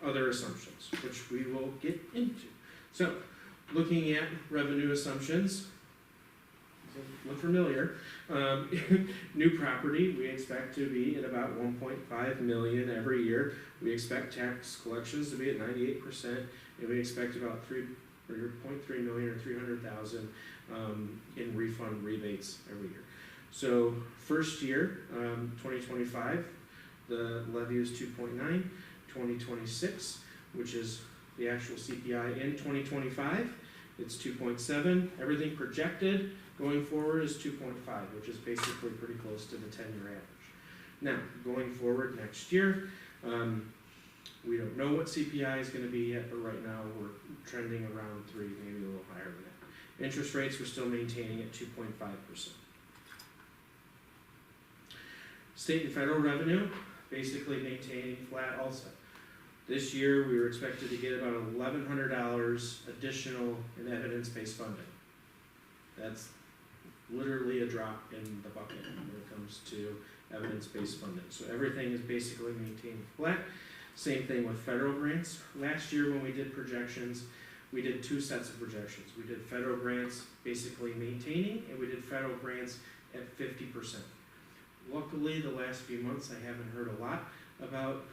other assumptions, which we will get into. So, looking at revenue assumptions, look familiar. New property, we expect to be at about 1.5 million every year. We expect tax collections to be at 98%, and we expect about 3.3 million or 300,000 in refund rebates every year. So first year, 2025, the levy is 2.9. 2026, which is the actual CPI in 2025, it's 2.7. Everything projected going forward is 2.5, which is basically pretty close to the 10-year average. Now, going forward next year, we don't know what CPI is going to be yet, but right now we're trending around 3, maybe a little higher than that. Interest rates, we're still maintaining at 2.5%. State and federal revenue, basically maintaining flat also. This year, we were expected to get about $1,100 additional in evidence-based funding. That's literally a drop in the bucket when it comes to evidence-based funding. So everything is basically maintained flat. Same thing with federal grants. Last year when we did projections, we did 2 sets of projections. We did federal grants basically maintaining, and we did federal grants at 50%. Luckily, the last few months I haven't heard a lot about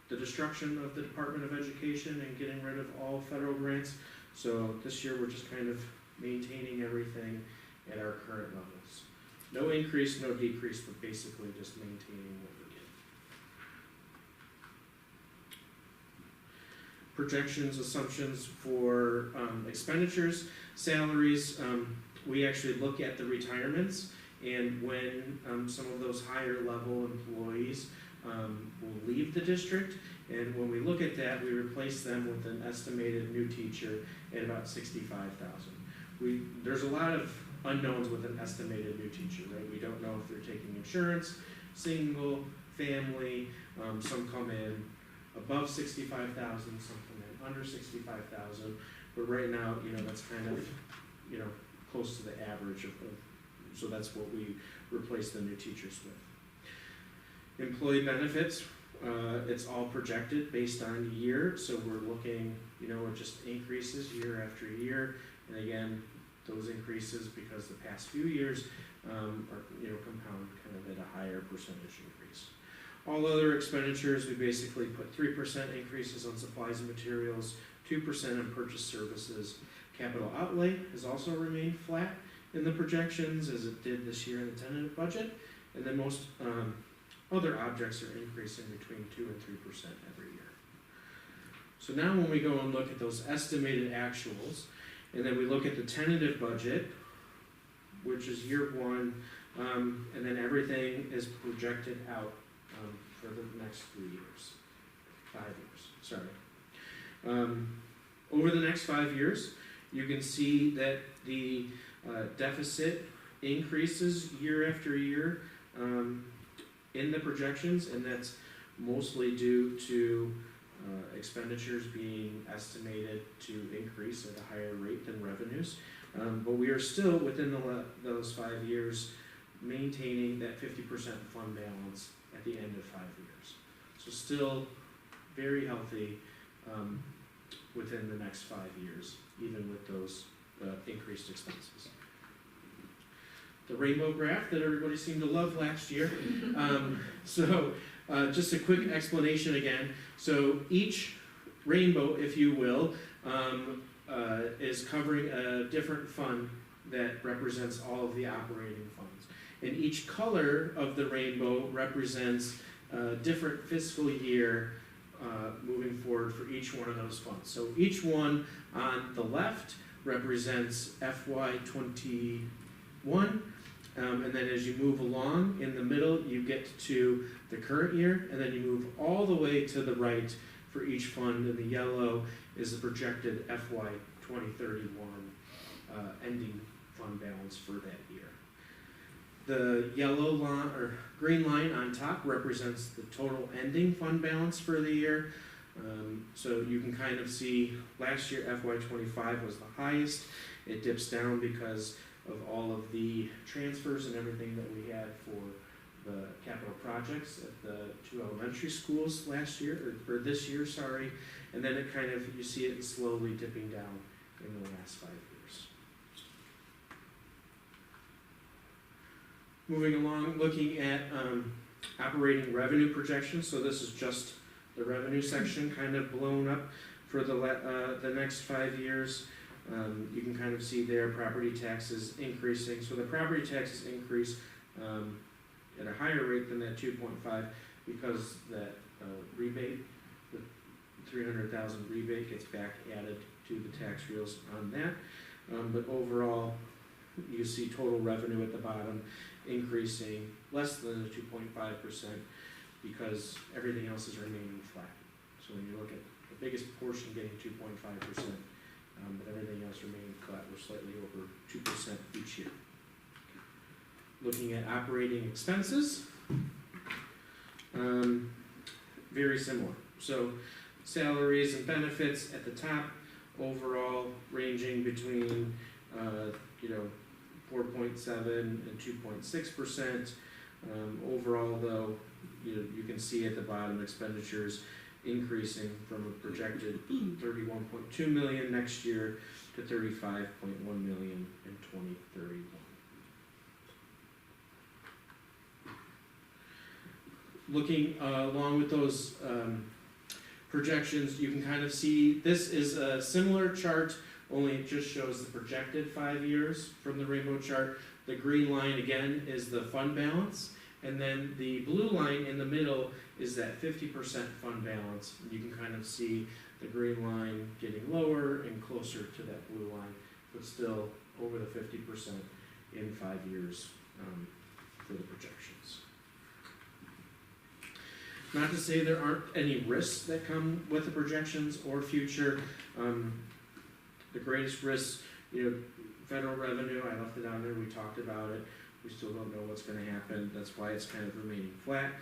the destruction of the Department of Education and getting rid of all federal grants. So this year we're just kind of maintaining everything at our current levels. No increase, no decrease, but basically just maintaining what we're getting. Projections, assumptions for expenditures, salaries. We actually look at the retirements and when some of those higher level employees will leave the district, and when we look at that, we replace them with an estimated new teacher at about 65,000. There's a lot of unknowns with an estimated new teacher, right? We don't know if they're taking insurance, single, family, some come in above 65,000, some come in under 65,000, but right now, that's kind of, close to the average of so that's what we replace the new teachers with. Employee benefits, it's all projected based on year, so we're looking, it just increases year after year, and again, those increases because the past few years are, compound kind of at a higher percentage increase. All other expenditures, we basically put 3% increases on supplies and materials, 2% on purchase services. Capital outlay has also remained flat in the projections as it did this year in the tentative budget, and then most other objects are increasing between 2 and 3% every year. So now when we go and look at those estimated actuals, and then we look at the tentative budget, which is year one, and then everything is projected out for the next 3 years, 5 years, sorry. Over the next 5 years, you can see that the deficit increases year after year in the projections, and that's mostly due to expenditures being estimated to increase at a higher rate than revenues. But we are still within those 5 years maintaining that 50% fund balance at the end of 5 years. So still very healthy within the next 5 years, even with those increased expenses. The rainbow graph that everybody seemed to love last year. Just a quick explanation again. So each rainbow, if you will, is covering a different fund that represents all of the operating funds. And each color of the rainbow represents a different fiscal year moving forward for each one of those funds. So each one on the left represents FY21, and then as you move along in the middle, you get to the current year, and then you move all the way to the right for each fund, and the yellow is the projected FY 2031 ending fund balance for that year. The yellow line or green line on top represents the total ending fund balance for the year. So you can kind of see last year FY25 was the highest. It dips down because of all of the transfers and everything that we had for the capital projects at the 2 elementary schools last year, or this year, sorry. And then it kind of, you see it slowly dipping down in the last 5 years. Moving along, looking at operating revenue projections. So this is just the revenue section kind of blown up for the next 5 years. You can kind of see there property taxes increasing. So the property taxes increase at a higher rate than that 2.5 because that rebate, the 300,000 rebate gets back added to the tax reels on that. But overall, you see total revenue at the bottom increasing less than the 2.5% because everything else is remaining flat. So when you look at the biggest portion getting 2.5%, but everything else remaining flat, we're slightly over 2% each year. Looking at operating expenses, very similar. So salaries and benefits at the top, overall ranging between 4.7 and 2.6%. Overall, though, you can see at the bottom expenditures increasing from a projected 31.2 million next year to 35.1 million in 2031. Looking along with those projections, you can kind of see this is a similar chart, only it just shows the projected 5 years from the rainbow chart. The green line again is the fund balance, and then the blue line in the middle is that 50% fund balance. And you can kind of see the green line getting lower and closer to that blue line, but still over the 50% in 5 years for the projections. Not to say there aren't any risks that come with the projections or future. The greatest risks, federal revenue, I left it on there, we talked about it. We still don't know what's going to happen. That's why it's kind of remaining flat.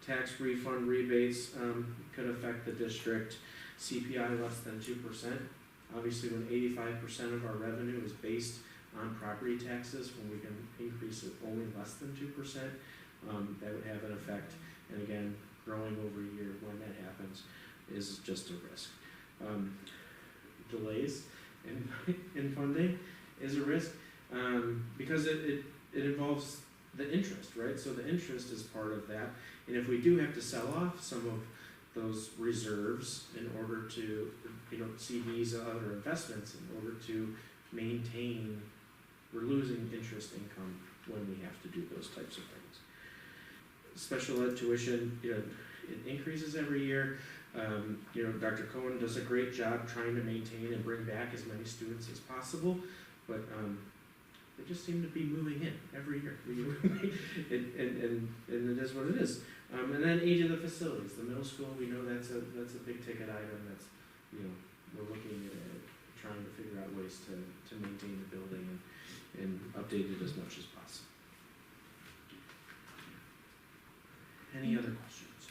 Tax refund rebates could affect the district. CPI less than 2%. Obviously, when 85% of our revenue is based on property taxes, when we can increase it only less than 2%, that would have an effect. And again, growing over a year when that happens is just a risk. Delays in funding is a risk because it involves the interest, right? So the interest is part of that. And if we do have to sell off some of those reserves in order to, CDs or other investments in order to maintain, we're losing interest income when we have to do those types of things. Special ed tuition, it increases every year. Dr. Cohen does a great job trying to maintain and bring back as many students as possible, but they just seem to be moving in every year. and it is what it is. And then age of the facilities. The middle school, we know that's a big ticket item. That's we're looking at trying to figure out ways to maintain the building and update it as much as possible. Any other questions?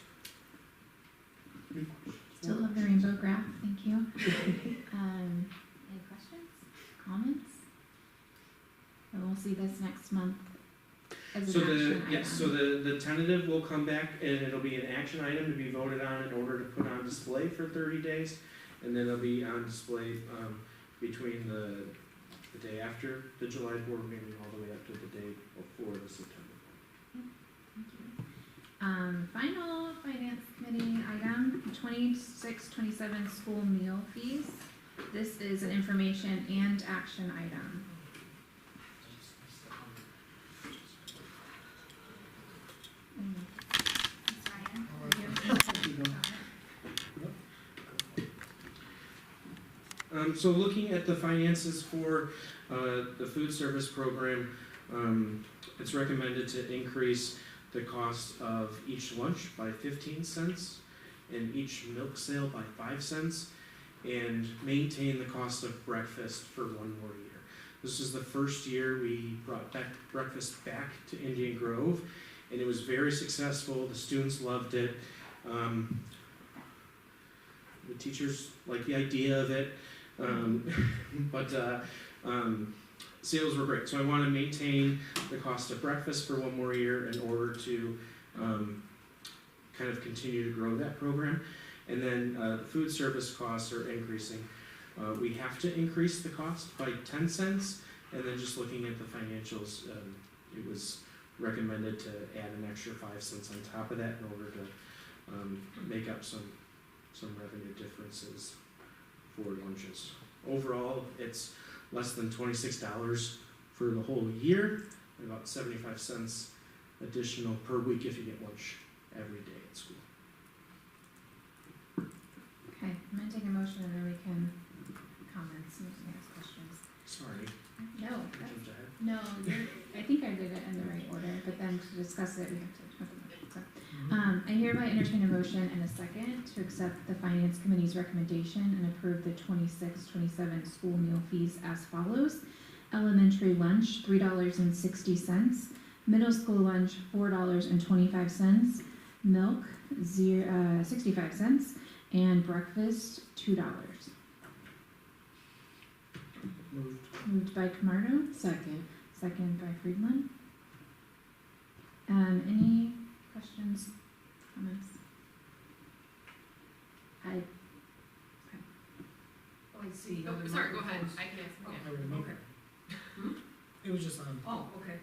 Any questions? Still love the rainbow graph, thank you. Any questions, comments? And we'll see this next month as an So action yes, so the tentative will come back and it'll be an action item to be voted on in order to put on display for 30 days. And then it'll be on display between the day after the July board meeting all the way up to the day before the September. Thank you. Final finance committee item, 26-27 school meal fees. This is an information and action item. So looking at the finances for the food service program, it's recommended to increase the cost of each lunch by 15 cents and each milk sale by 5 cents and maintain the cost of breakfast for 1 more year. This is the first year we brought breakfast back to Indian Grove, and it was very successful. The students loved it. The teachers liked the idea of it. Sales were great, so I want to maintain the cost of breakfast for 1 more year in order to kind of continue to grow that program. And then the food service costs are increasing. We have to increase the cost by 10 cents, and then just looking at the financials, it was recommended to add an extra 5 cents on top of that in order to make up some revenue differences for lunches. Overall, it's less than $26 for the whole year, and about 75 cents additional per week if you get lunch every day at school. Okay, I'm gonna take a motion and then we can comments and we can ask questions. Sorry. No, I jumped ahead. no, I think I did it in the right order, but then to discuss it, we have to. So, I hereby entertain a motion and a second to accept the Finance Committee's recommendation and approve the 26-27 school meal fees as follows. Elementary lunch, $3.60. Middle school lunch, $4.25. Milk, 65 cents. And breakfast, $2. Moved by Camardo. Second. Second by Friedland. Any questions, comments? Oh, I see. Oh, sorry, go ahead. I can answer. Okay. It was just on. Oh, okay.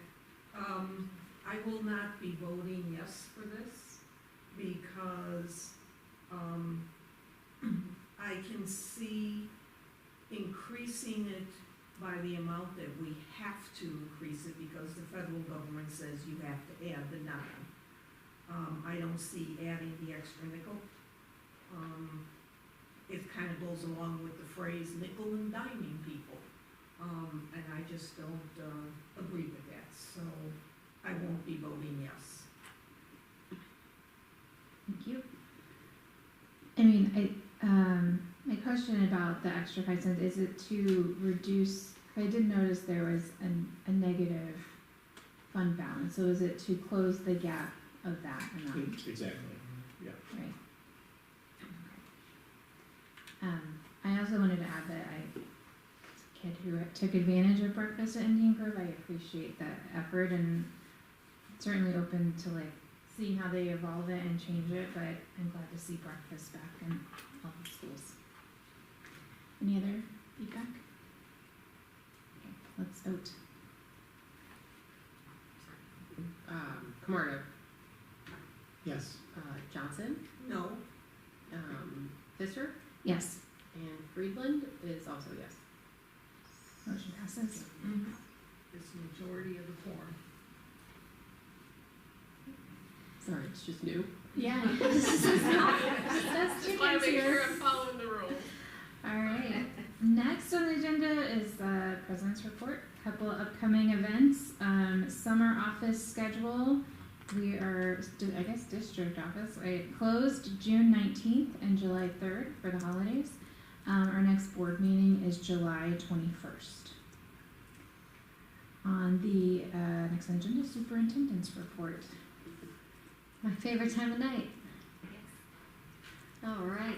I will not be voting yes for this because, I can see increasing it by the amount that we have to increase it because the federal government says you have to add the 9. I don't see adding the extra nickel. It kind of goes along with the phrase nickel and diming people. And I just don't agree with that, so I won't be voting yes. Thank you. I mean, my question about the extra 5 cents, is it to reduce, I did notice there was a negative fund balance, so is it to close the gap of that amount? Exactly, yeah. Right. I also wanted to add that I, as a kid who took advantage of breakfast at Indian Grove, I appreciate that effort and certainly open to like seeing how they evolve it and change it, but I'm glad to see breakfast back in all the schools. Any other feedback? Okay, let's vote. Camardo, Yes. Johnson, No, Fisher, Yes, and Friedland is also yes. motion passes. it's the majority of the quorum. Sorry, it's just new. Yeah. Just wanna make sure I'm following the rules. All right. Next on the agenda is the president's report. Couple upcoming events. Summer office schedule. We are, I guess, district office. Right, closed June 19th and July 3rd for the holidays. Our next board meeting is July 21st. On the next agenda, superintendent's report. My favorite time of night. All right.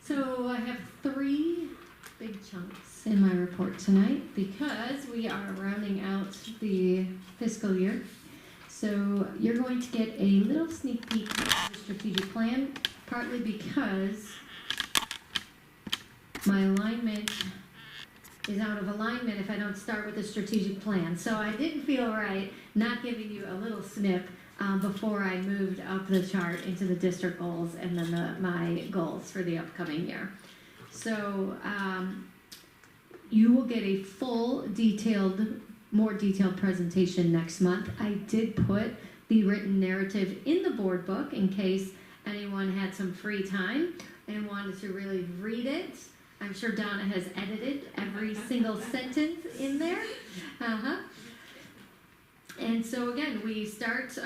So I have 3 big chunks in my report tonight because we are rounding out the fiscal year. So you're going to get a little sneak peek of the strategic plan, partly because my alignment is out of alignment if I don't start with the strategic plan. So I didn't feel right not giving you a little snip before I moved up the chart into the district goals and then my goals for the upcoming year. So you will get a full more detailed presentation next month. I did put the written narrative in the board book in case anyone had some free time and wanted to really read it. I'm sure Donna has edited every single sentence in there. And so again, we start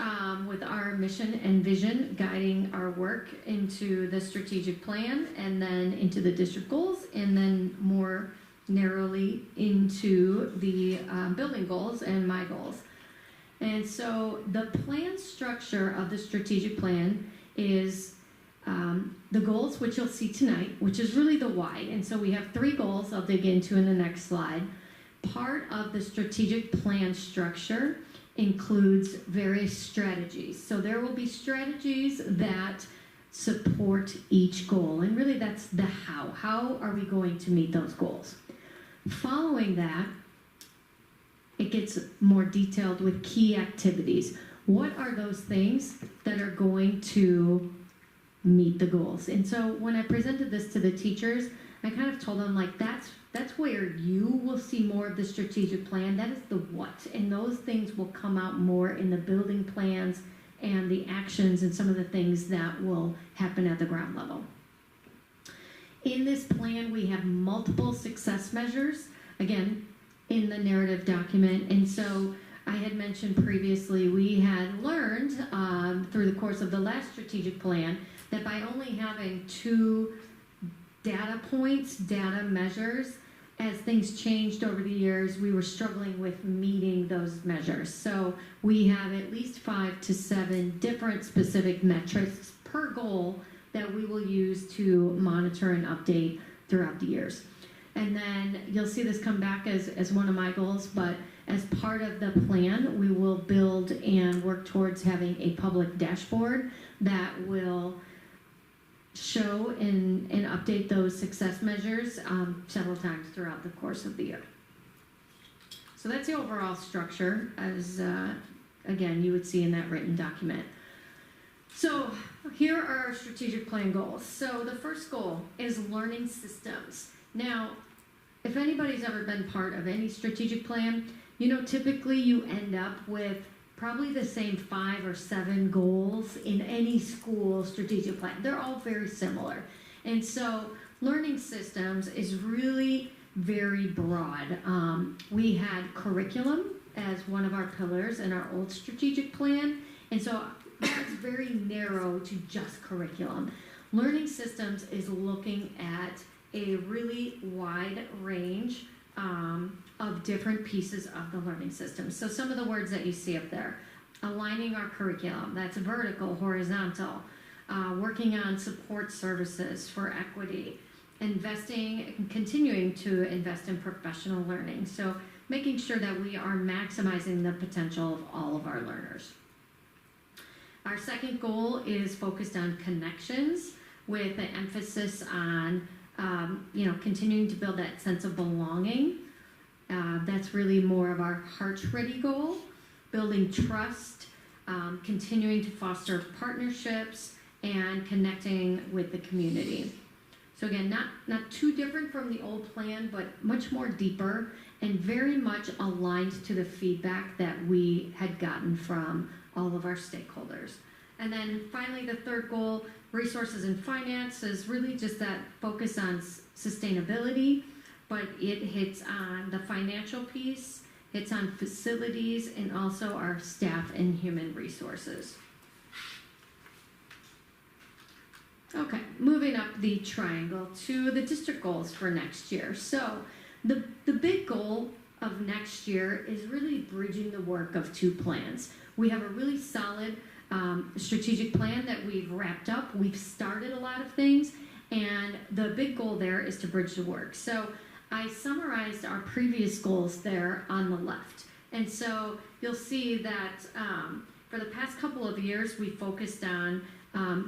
with our mission and vision guiding our work into the strategic plan and then into the district goals and then more narrowly into the building goals and my goals. And so the plan structure of the strategic plan is the goals, which you'll see tonight, which is really the why. And so we have 3 goals I'll dig into in the next slide. Part of the strategic plan structure includes various strategies. So there will be strategies that support each goal. And really that's the how. How are we going to meet those goals? Following that, it gets more detailed with key activities. What are those things that are going to meet the goals? And so when I presented this to the teachers, I kind of told them like that's where you will see more of the strategic plan. That is the what, and those things will come out more in the building plans and the actions and some of the things that will happen at the ground level. In this plan, we have multiple success measures, again, in the narrative document. And so I had mentioned previously, we had learned through the course of the last strategic plan that by only having 2 data points, data measures, as things changed over the years, we were struggling with meeting those measures. So we have at least 5 to 7 different specific metrics per goal that we will use to monitor and update throughout the years. And then you'll see this come back as one of my goals, but as part of the plan, we will build and work towards having a public dashboard that will show and update those success measures several times throughout the course of the year. So that's the overall structure as, again, you would see in that written document. So here are our strategic plan goals. So the first goal is learning systems. Now, if anybody's ever been part of any strategic plan, you know, typically you end up with probably the same 5 or 7 goals in any school strategic plan. They're all very similar. And so learning systems is really very broad. We had curriculum as one of our pillars in our old strategic plan. And so that's very narrow to just curriculum. Learning systems is looking at a really wide range of different pieces of the learning system. So some of the words that you see up there: aligning our curriculum, that's vertical, horizontal, working on support services for equity, investing, continuing to invest in professional learning. So making sure that we are maximizing the potential of all of our learners. Our second goal is focused on connections with an emphasis on continuing to build that sense of belonging. That's really more of our heart-ready goal. Building trust, continuing to foster partnerships, and connecting with the community. So again, not too different from the old plan, but much more deeper and very much aligned to the feedback that we had gotten from all of our stakeholders. And then finally, the third goal, resources and finance, is really just that focus on sustainability, but it hits on the financial piece, hits on facilities, and also our staff and human resources. Okay, moving up the triangle to the district goals for next year. So the big goal of next year is really bridging the work of two plans. We have a really solid strategic plan that we've wrapped up. We've started a lot of things, and the big goal there is to bridge the work. So I summarized our previous goals there on the left. And so you'll see that for the past couple of years, we focused on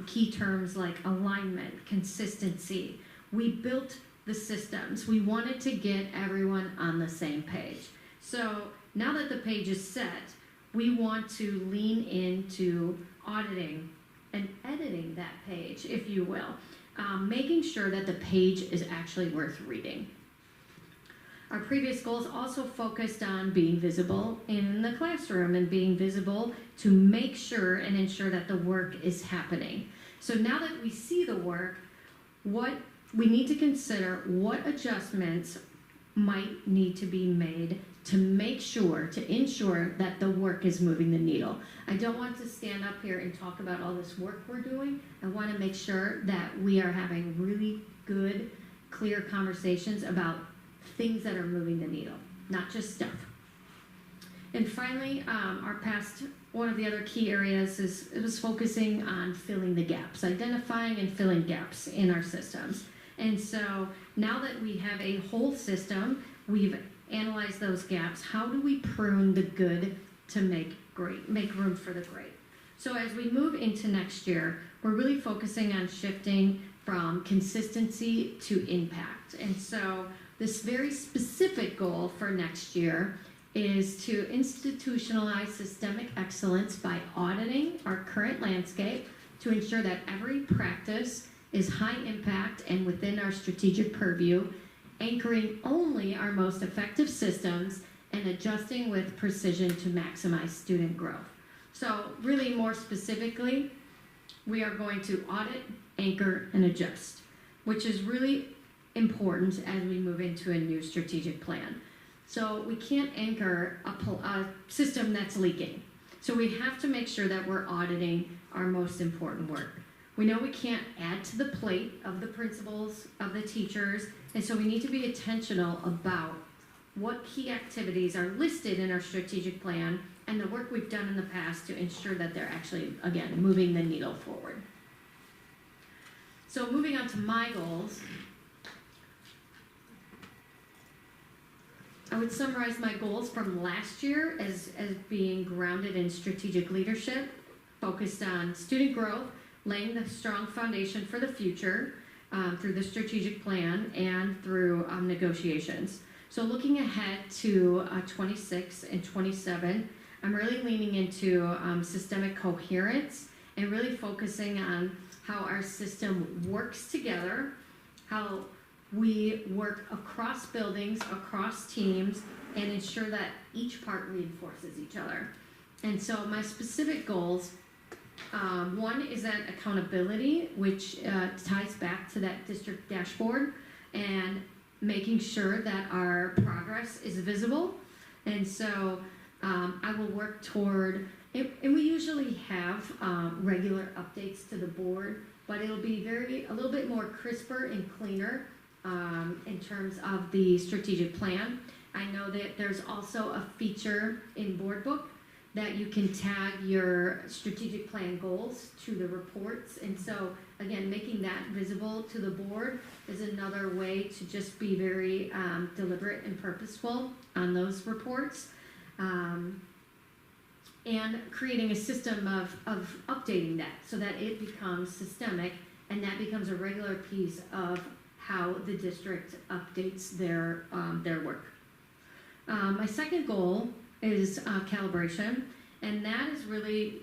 key terms like alignment, consistency. We built the systems. We wanted to get everyone on the same page. So now that the page is set, we want to lean into auditing and editing that page, if you will, making sure that the page is actually worth reading. Our previous goals also focused on being visible in the classroom and being visible to make sure and ensure that the work is happening. So now that we see the work, what we need to consider what adjustments might need to be made to make sure, to ensure that the work is moving the needle. I don't want to stand up here and talk about all this work we're doing. I want to make sure that we are having really good, clear conversations about things that are moving the needle, not just stuff. And finally, one of the other key areas was focusing on filling the gaps, identifying and filling gaps in our systems. And so now that we have a whole system, we've analyzed those gaps. How do we prune the good to make room for the great? So as we move into next year, we're really focusing on shifting from consistency to impact. And so this very specific goal for next year is to institutionalize systemic excellence by auditing our current landscape to ensure that every practice is high impact and within our strategic purview, anchoring only our most effective systems and adjusting with precision to maximize student growth. So really more specifically, we are going to audit, anchor, and adjust, which is really important as we move into a new strategic plan. So we can't anchor a system that's leaking. So we have to make sure that we're auditing our most important work. We know we can't add to the plate of the principals, of the teachers, and so we need to be intentional about what key activities are listed in our strategic plan and the work we've done in the past to ensure that they're actually, again, moving the needle forward. So moving on to my goals, I would summarize my goals from last year as being grounded in strategic leadership, focused on student growth, laying the strong foundation for the future through the strategic plan and through negotiations. So looking ahead to 26 and 27, I'm really leaning into systemic coherence and really focusing on how our system works together, how we work across buildings, across teams, and ensure that each part reinforces each other. And so my specific goals, one is that accountability, which ties back to that district dashboard and making sure that our progress is visible. And so I will work toward, and we usually have regular updates to the board, but it'll be a little bit more crisper and cleaner in terms of the strategic plan. I know that there's also a feature in Board Book that you can tag your strategic plan goals to the reports. And so, again, making that visible to the board is another way to just be very deliberate and purposeful on those reports. And creating a system of updating that so that it becomes systemic and that becomes a regular piece of how the district updates their work. My second goal is calibration, and that is really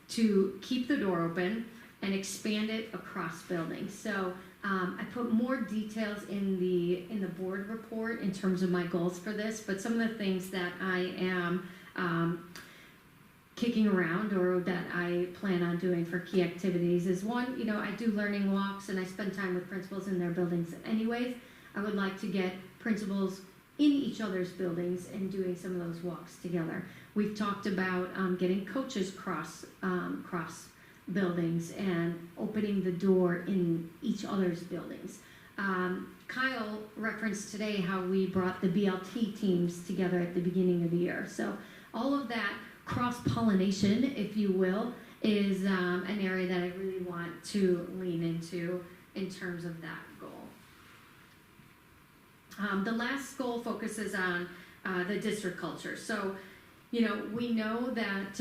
to keep the door open and expand it across buildings. So I put more details in the board report in terms of my goals for this, but some of the things that I am kicking around or that I plan on doing for key activities is one, I do learning walks and I spend time with principals in their buildings anyways. I would like to get principals in each other's buildings and doing some of those walks together. We've talked about getting coaches cross buildings and opening the door in each other's buildings. Kyle referenced today how we brought the BLT teams together at the beginning of the year. So all of that cross-pollination, if you will, is an area that I really want to lean into in terms of that goal. The last goal focuses on the district culture. So, we know that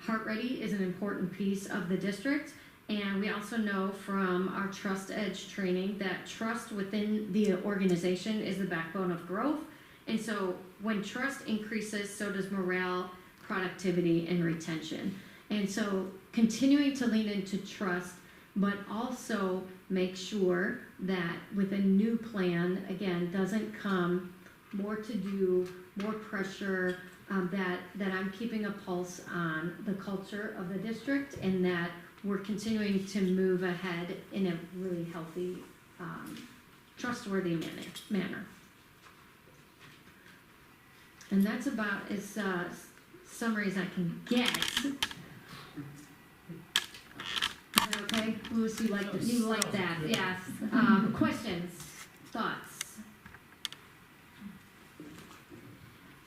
Heart Ready is an important piece of the district, and we also know from our Trust Edge training that trust within the organization is the backbone of growth. And so when trust increases, so does morale, productivity, and retention. And so continuing to lean into trust, but also make sure that with a new plan, again, doesn't come more to do, more pressure, that I'm keeping a pulse on the culture of the district and that we're continuing to move ahead in a really healthy, trustworthy manner. And that's about as summary as I can get. Is that okay? Louis, you like that? Yes. Questions? Thoughts?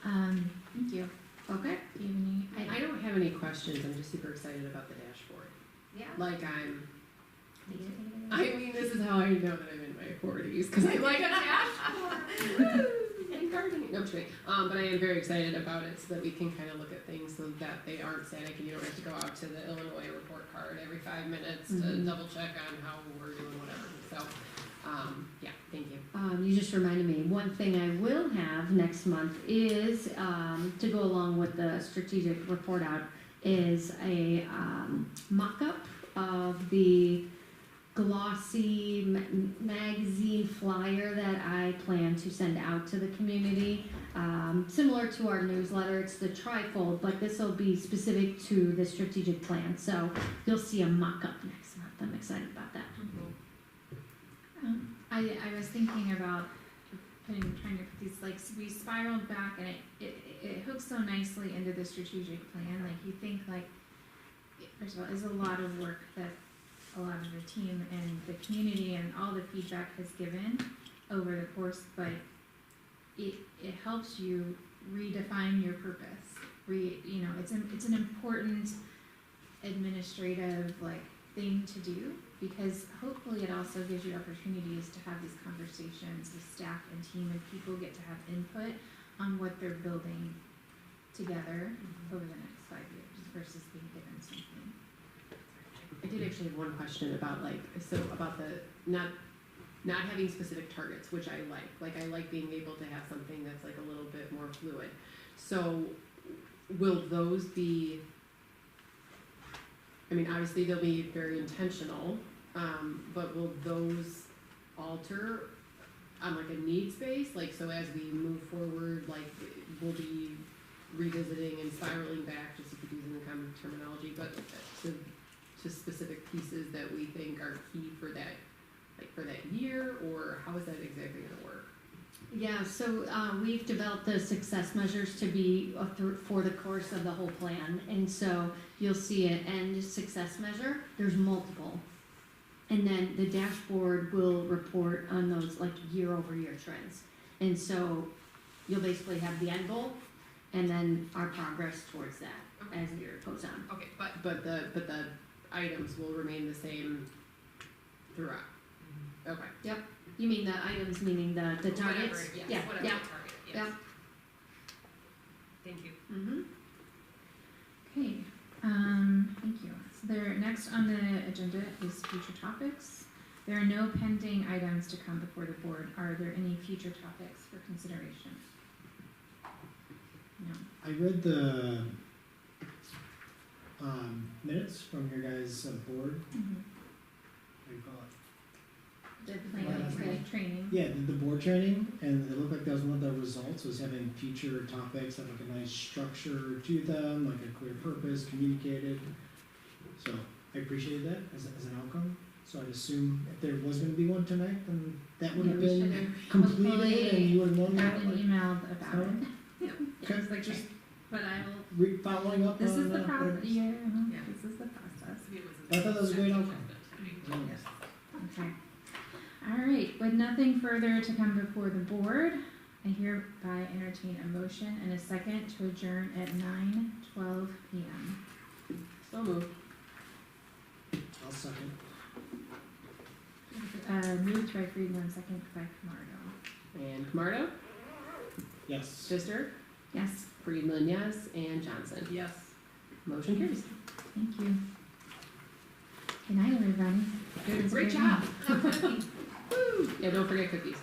Thank you. Okay. Do you have any? I don't have any questions. I'm just super excited about the dashboard. Yeah. Like I mean, this is how I know that I'm in my 40s because I like a dashboard. And gardening. No, I'm just kidding. But I am very excited about it so that we can kind of look at things so that they aren't static and you don't have to go out to the Illinois report card every 5 minutes to double check on how we're doing whatever. So, yeah, thank you. You just reminded me, one thing I will have next month is, to go along with the strategic report out, is a mock-up of the glossy magazine flyer that I plan to send out to the community. Similar to our newsletter, it's the trifold, but this will be specific to the strategic plan. So you'll see a mock-up next month. I'm excited about that. I was thinking about trying to put these, like, we spiraled back and it hooks so nicely into the strategic plan. Like, you think, like, first of all, there's a lot of work that a lot of the team and the community and all the feedback has given over the course, but it helps you redefine your purpose. It's an important administrative, like, thing to do, because hopefully it also gives you opportunities to have these conversations with staff and team, and people get to have input on what they're building together over the next 5 years versus being given something. I did actually have one question about about the not having specific targets, which I like. Like, I like being able to have something that's like a little bit more fluid. So will those be, I mean, obviously they'll be very intentional, but will those alter on like a needs base? Like, so as we move forward, like, we'll be revisiting and spiraling back, just to keep using the common terminology, but to specific pieces that we think are key for that, like for that year, or how is that exactly gonna work? Yeah, so we've developed the success measures to be for the course of the whole plan. And so you'll see an end success measure. There's multiple. And then the dashboard will report on those, like, year-over-year trends. And so you'll basically have the end goal and then our progress towards that as the year goes on. Okay, but the items will remain the same throughout. Okay. Yep. You mean the items, meaning the targets? Whatever, yes, Yeah, whatever yeah. the target, yes. Yep. Thank you. Mm-hmm. Okay, thank you. So next on the agenda is future topics. There are no pending items to come before the board. Are there any future topics for consideration? No. I read the minutes from your guys' board. Mm-hmm. What do you call it? The plan, the training. Yeah, the board training, and it looked like that was one of the results, was having future topics, have like a nice structure to them, like a clear purpose, communicated. So I appreciated that as an outcome. So I'd assume if there was gonna be one tonight, then that would have been completed and you would have known that. I've been emailed about it. Okay, It's like just But I'll, Following up this on, is the process, items? yeah, Yeah. this is the process. I thought that was a great outcome. Okay. All right, with nothing further to come before the board, I hereby entertain a motion and a second to adjourn at 9:12 p.m. So moved. I'll second. Moved by Friedman, second by Camardo. And Camardo, Yes. Pfister, Yes, Friedman, yes, and Johnson. Yes. Motion carries. thank you. Good night, everybody. That was a Great great job. night. Yeah, don't forget cookies.